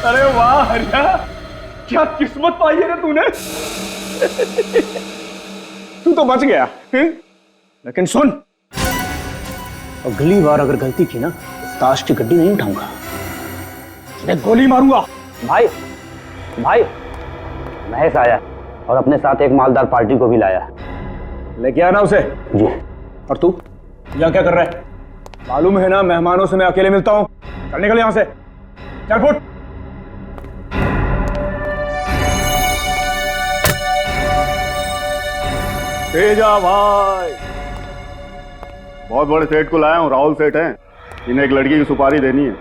अरे वाह हरिया, क्या किस्मत पाई है रे तूने। तू तो बच गया। लेकिन सुन, अगली बार अगर गलती की ना तो ताश की गड्डी नहीं उठाऊंगा, मैं गोली मारूंगा। भाई भाई महेश आया और अपने साथ एक मालदार पार्टी को भी लाया। लेके आना उसे। जी। और तू यहाँ क्या कर रहा है? मालूम है ना मेहमानों से मैं अकेले मिलता हूँ। चल निकल यहाँ से, चल फुट। तेजा भाई, बहुत बड़े सेठ को लाया हूँ, राहुल सेठ हैं। इन्हें एक लड़की की सुपारी देनी है।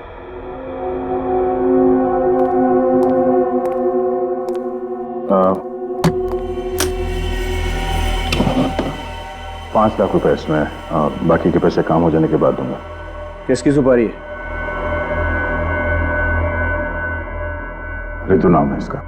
₹5 लाख इसमें, बाकी के पैसे काम हो जाने के बाद दूंगा। किसकी सुपारी है? ऋतु नाम है इसका।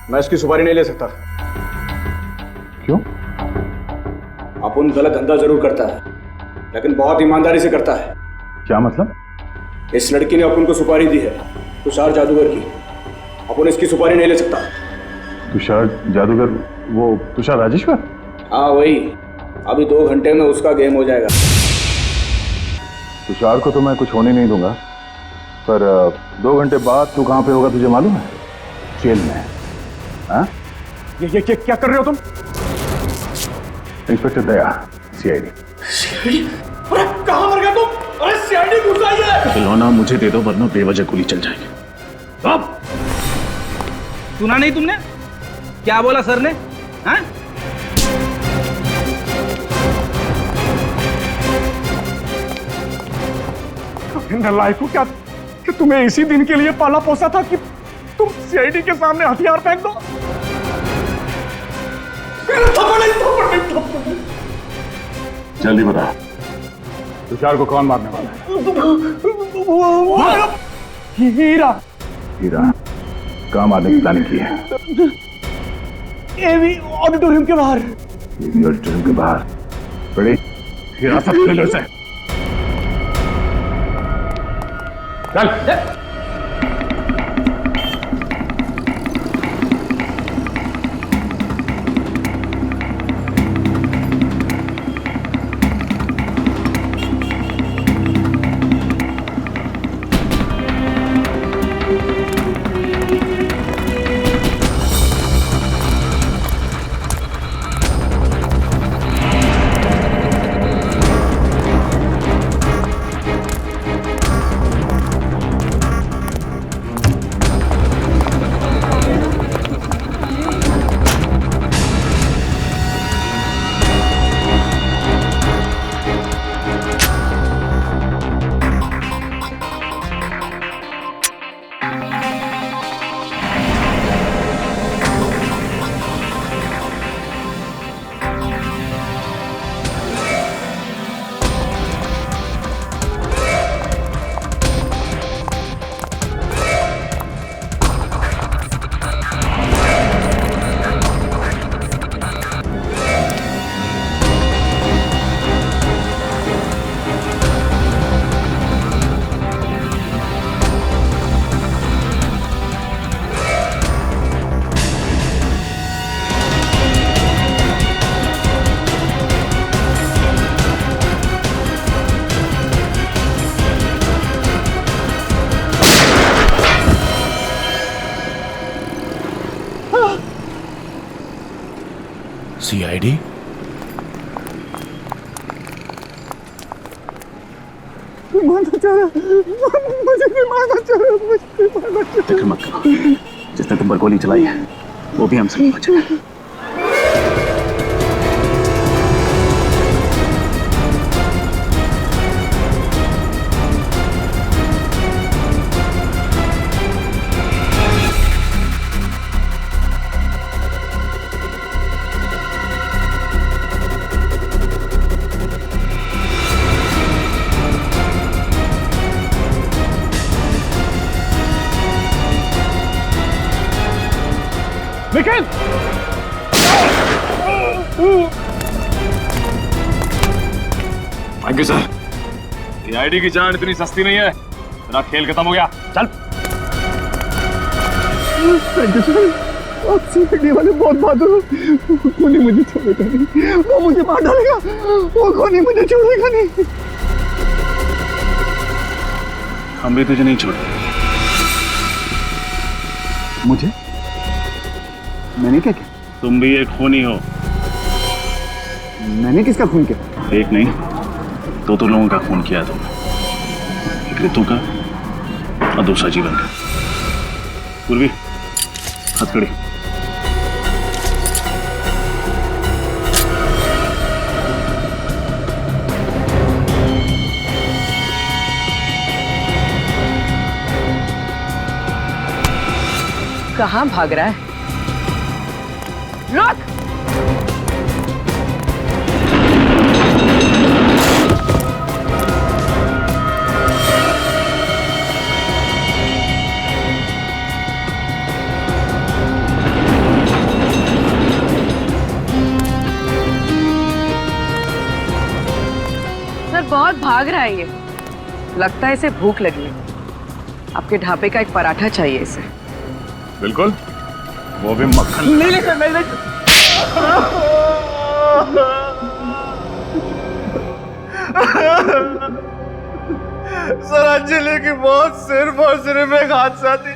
मैं इसकी सुपारी नहीं ले सकता। क्यों? अपुन गलत धंधा जरूर करता है, लेकिन बहुत ईमानदारी से करता है। क्या मतलब? इस लड़की ने अपुन को सुपारी दी है, तुषार जादूगर की। अपुन इसकी सुपारी नहीं ले सकता। तुषार जादूगर? वो तुषार राजेश्वर? हाँ वही। अभी 2 घंटे में उसका गेम हो जाएगा। तुषार को तो मैं कुछ होने नहीं दूंगा, पर 2 घंटे बाद तू कहाँ पे होगा तुझे मालूम है? जेल में। हाँ? ये क्या कर रहे हो तुम? इंस्पेक्टर दया, सीआईडी। अरे कहाँ मर गया तुम? अरे सीआईडी घुस आई है। खिलौना मुझे दे दो वरना बेवजह गोली चल जाएगी। अब सुना नहीं तुमने क्या बोला सर ने? हाँ? नालायकों, क्या कि तुम्हें इसी दिन के लिए पाला पोसा था कि तुम सीआईडी के सामने हथियार फेंक दो? जल्दी बता, तुषार को कौन मारने वाला है? हीरा। हीरा कहाँ मारने की प्लानिंग की है? एवी ऑडिटोरियम के बाहर। एवी ऑडिटोरियम के बाहर? बड़ी हिरासत ले लो इसे। चल। सीआईडी? फिक्र मत करो, जिसने तुम पर गोली चलाई है वो भी हमसे बचा है। Nikhil! Thank you sir. CID की जान इतनी सस्ती नहीं है। तेरा खेल खत्म हो गया, चल। सीआईडी वाले बहुत बहादुर हो। कोनी मुझे छोड़ेगा नहीं, वो मुझे मार डालेगा। वो कोनी मुझे छोड़ेगा नहीं। हम भी तुझे नहीं छोड़ेंगे। मुझे? मैंने क्या किया? तुम भी एक खूनी हो। मैंने किसका खून किया? एक नहीं, दो लोगों का खून किया तुमने। एक ऋतु का और दूसरा जीवन का। पूर्वी, हथकड़ी। कहाँ भाग रहा है? रुक! सर बहुत भाग रहा है ये। लगता है इसे भूख लगी है। आपके ढाबे का एक पराठा चाहिए इसे। बिल्कुल, वो भी मक्खन। नहीं सर, नहीं। सर अंजलि की मौत सिर्फ और सिर्फ एक हादसा थी।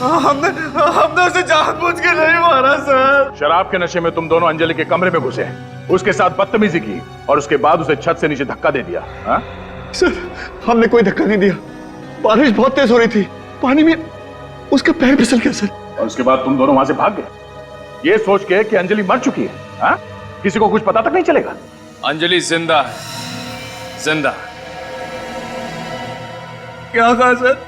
हमने उसे जानबूझ के नहीं मारा सर। शराब के नशे में तुम दोनों अंजलि के कमरे में घुसे, उसके साथ बदतमीजी की और उसके बाद उसे छत से नीचे धक्का दे दिया। हा? सर हमने कोई धक्का नहीं दिया। बारिश बहुत तेज हो रही थी, पानी में उसका पैर फिसल गया सर। और उसके बाद तुम दोनों वहां से भाग गए, ये सोच के कि अंजलि मर चुकी है। हा? किसी को कुछ पता तक नहीं चलेगा। अंजलि जिंदा है, जिंदा। क्या कहा सर?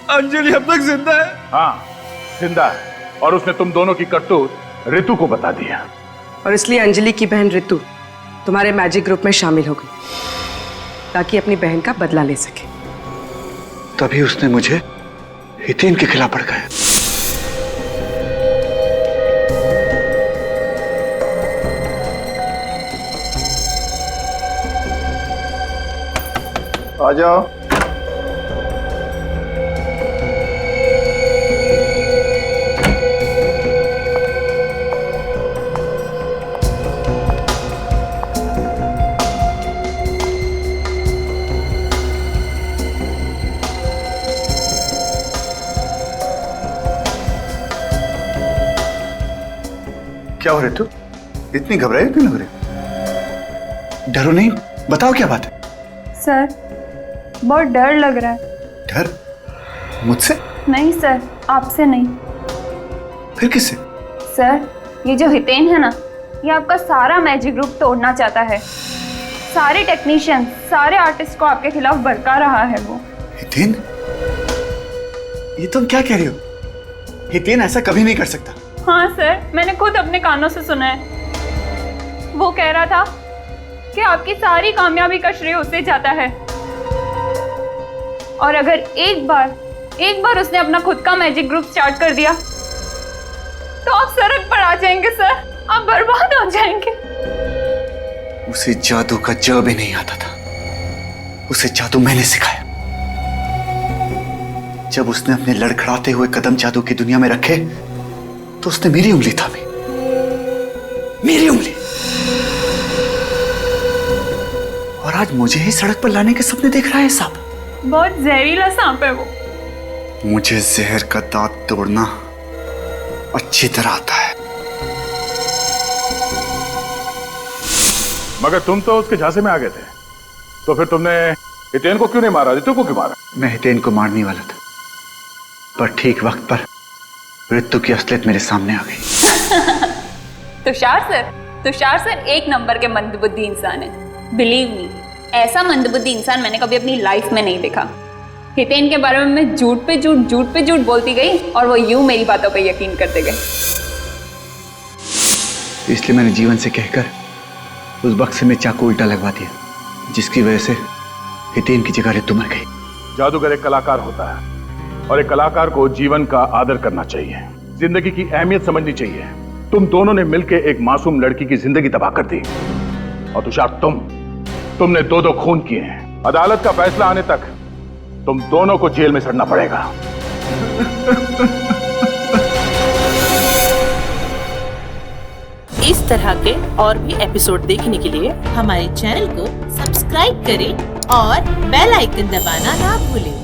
अंजलि अब तक जिंदा है? हाँ, जिंदा है। और उसने तुम दोनों की करतूत ऋतु को बता दिया। और इसलिए अंजलि की बहन ऋतु तुम्हारे मैजिक ग्रुप में शामिल हो गई ताकि अपनी बहन का बदला ले सके। तभी उसने मुझे हितेन के खिलाफ भड़काया। आ जाओ। क्या हो रहे तू? इतनी घबराई क्यों लग रही? डरो नहीं, बताओ क्या बात है? सर बहुत डर लग रहा है। डर? मुझसे? नहीं सर, आपसे नहीं। फिर किससे? सर ये जो हितेन है ना, ये आपका सारा मैजिक ग्रुप तोड़ना चाहता है। सारे टेक्नीशियन, सारे आर्टिस्ट को आपके खिलाफ भड़का रहा है वो। हितेन? ये तुम क्या कह रही हो? हितेन ऐसा कभी नहीं कर सकता। हाँ सर, मैंने खुद अपने कानों से सुना है। वो कह रहा था कि आपकी सारी कामयाबी का श्रेय उसे जाता है। और अगर एक बार उसने अपना खुद का मैजिक ग्रुप स्टार्ट कर दिया तो आप सड़क पर आ जाएंगे सर, आप बर्बाद हो जाएंगे। उसे जादू का ज भी नहीं आता था। उसे जादू मैंने सिखाया। जब उसने अपने लड़खड़ाते हुए कदम जादू की दुनिया में रखे तो उसने मेरी उंगली थामी, मेरी उंगली। और आज मुझे ही सड़क पर लाने के सपने देख रहा है सांप। बहुत जहरीला सांप है वो। मुझे जहर का दांत तोड़ना अच्छी तरह आता है। मगर तुम तो उसके झांसे में आ गए थे, तो फिर तुमने हितेन को क्यों नहीं मारा? रितु को क्यों मारा? मैं हितेन को मारने वाला था, पर ठीक वक्त पर रितु की असलियत मेरे सामने आ गई। तुषार सर एक नंबर के मंदबुद्धि इंसान है। बिलीव मी, ऐसा मंदबुद्धि इंसान मैंने कभी अपनी लाइफ में नहीं देखा। हितेन के बारे में मैं झूठ पे झूठ बोलती गई और वो यूं मेरी बातों पे यकीन करते गए। इसलिए मैंने जीवन से कहकर उस बक्से में चाकू उल्टा लगवा दिया, जिसकी वजह से हितेन की जगह रितु मर गई। जादूगर एक कलाकार होता है और एक कलाकार को जीवन का आदर करना चाहिए, जिंदगी की अहमियत समझनी चाहिए। तुम दोनों ने मिलकर एक मासूम लड़की की जिंदगी तबाह कर दी। और तुषार, तुमने दो खून किए हैं। अदालत का फैसला आने तक तुम दोनों को जेल में सड़ना पड़ेगा। इस तरह के और भी एपिसोड देखने के लिए हमारे चैनल को सब्सक्राइब करें और बेल आइकन दबाना ना भूलें।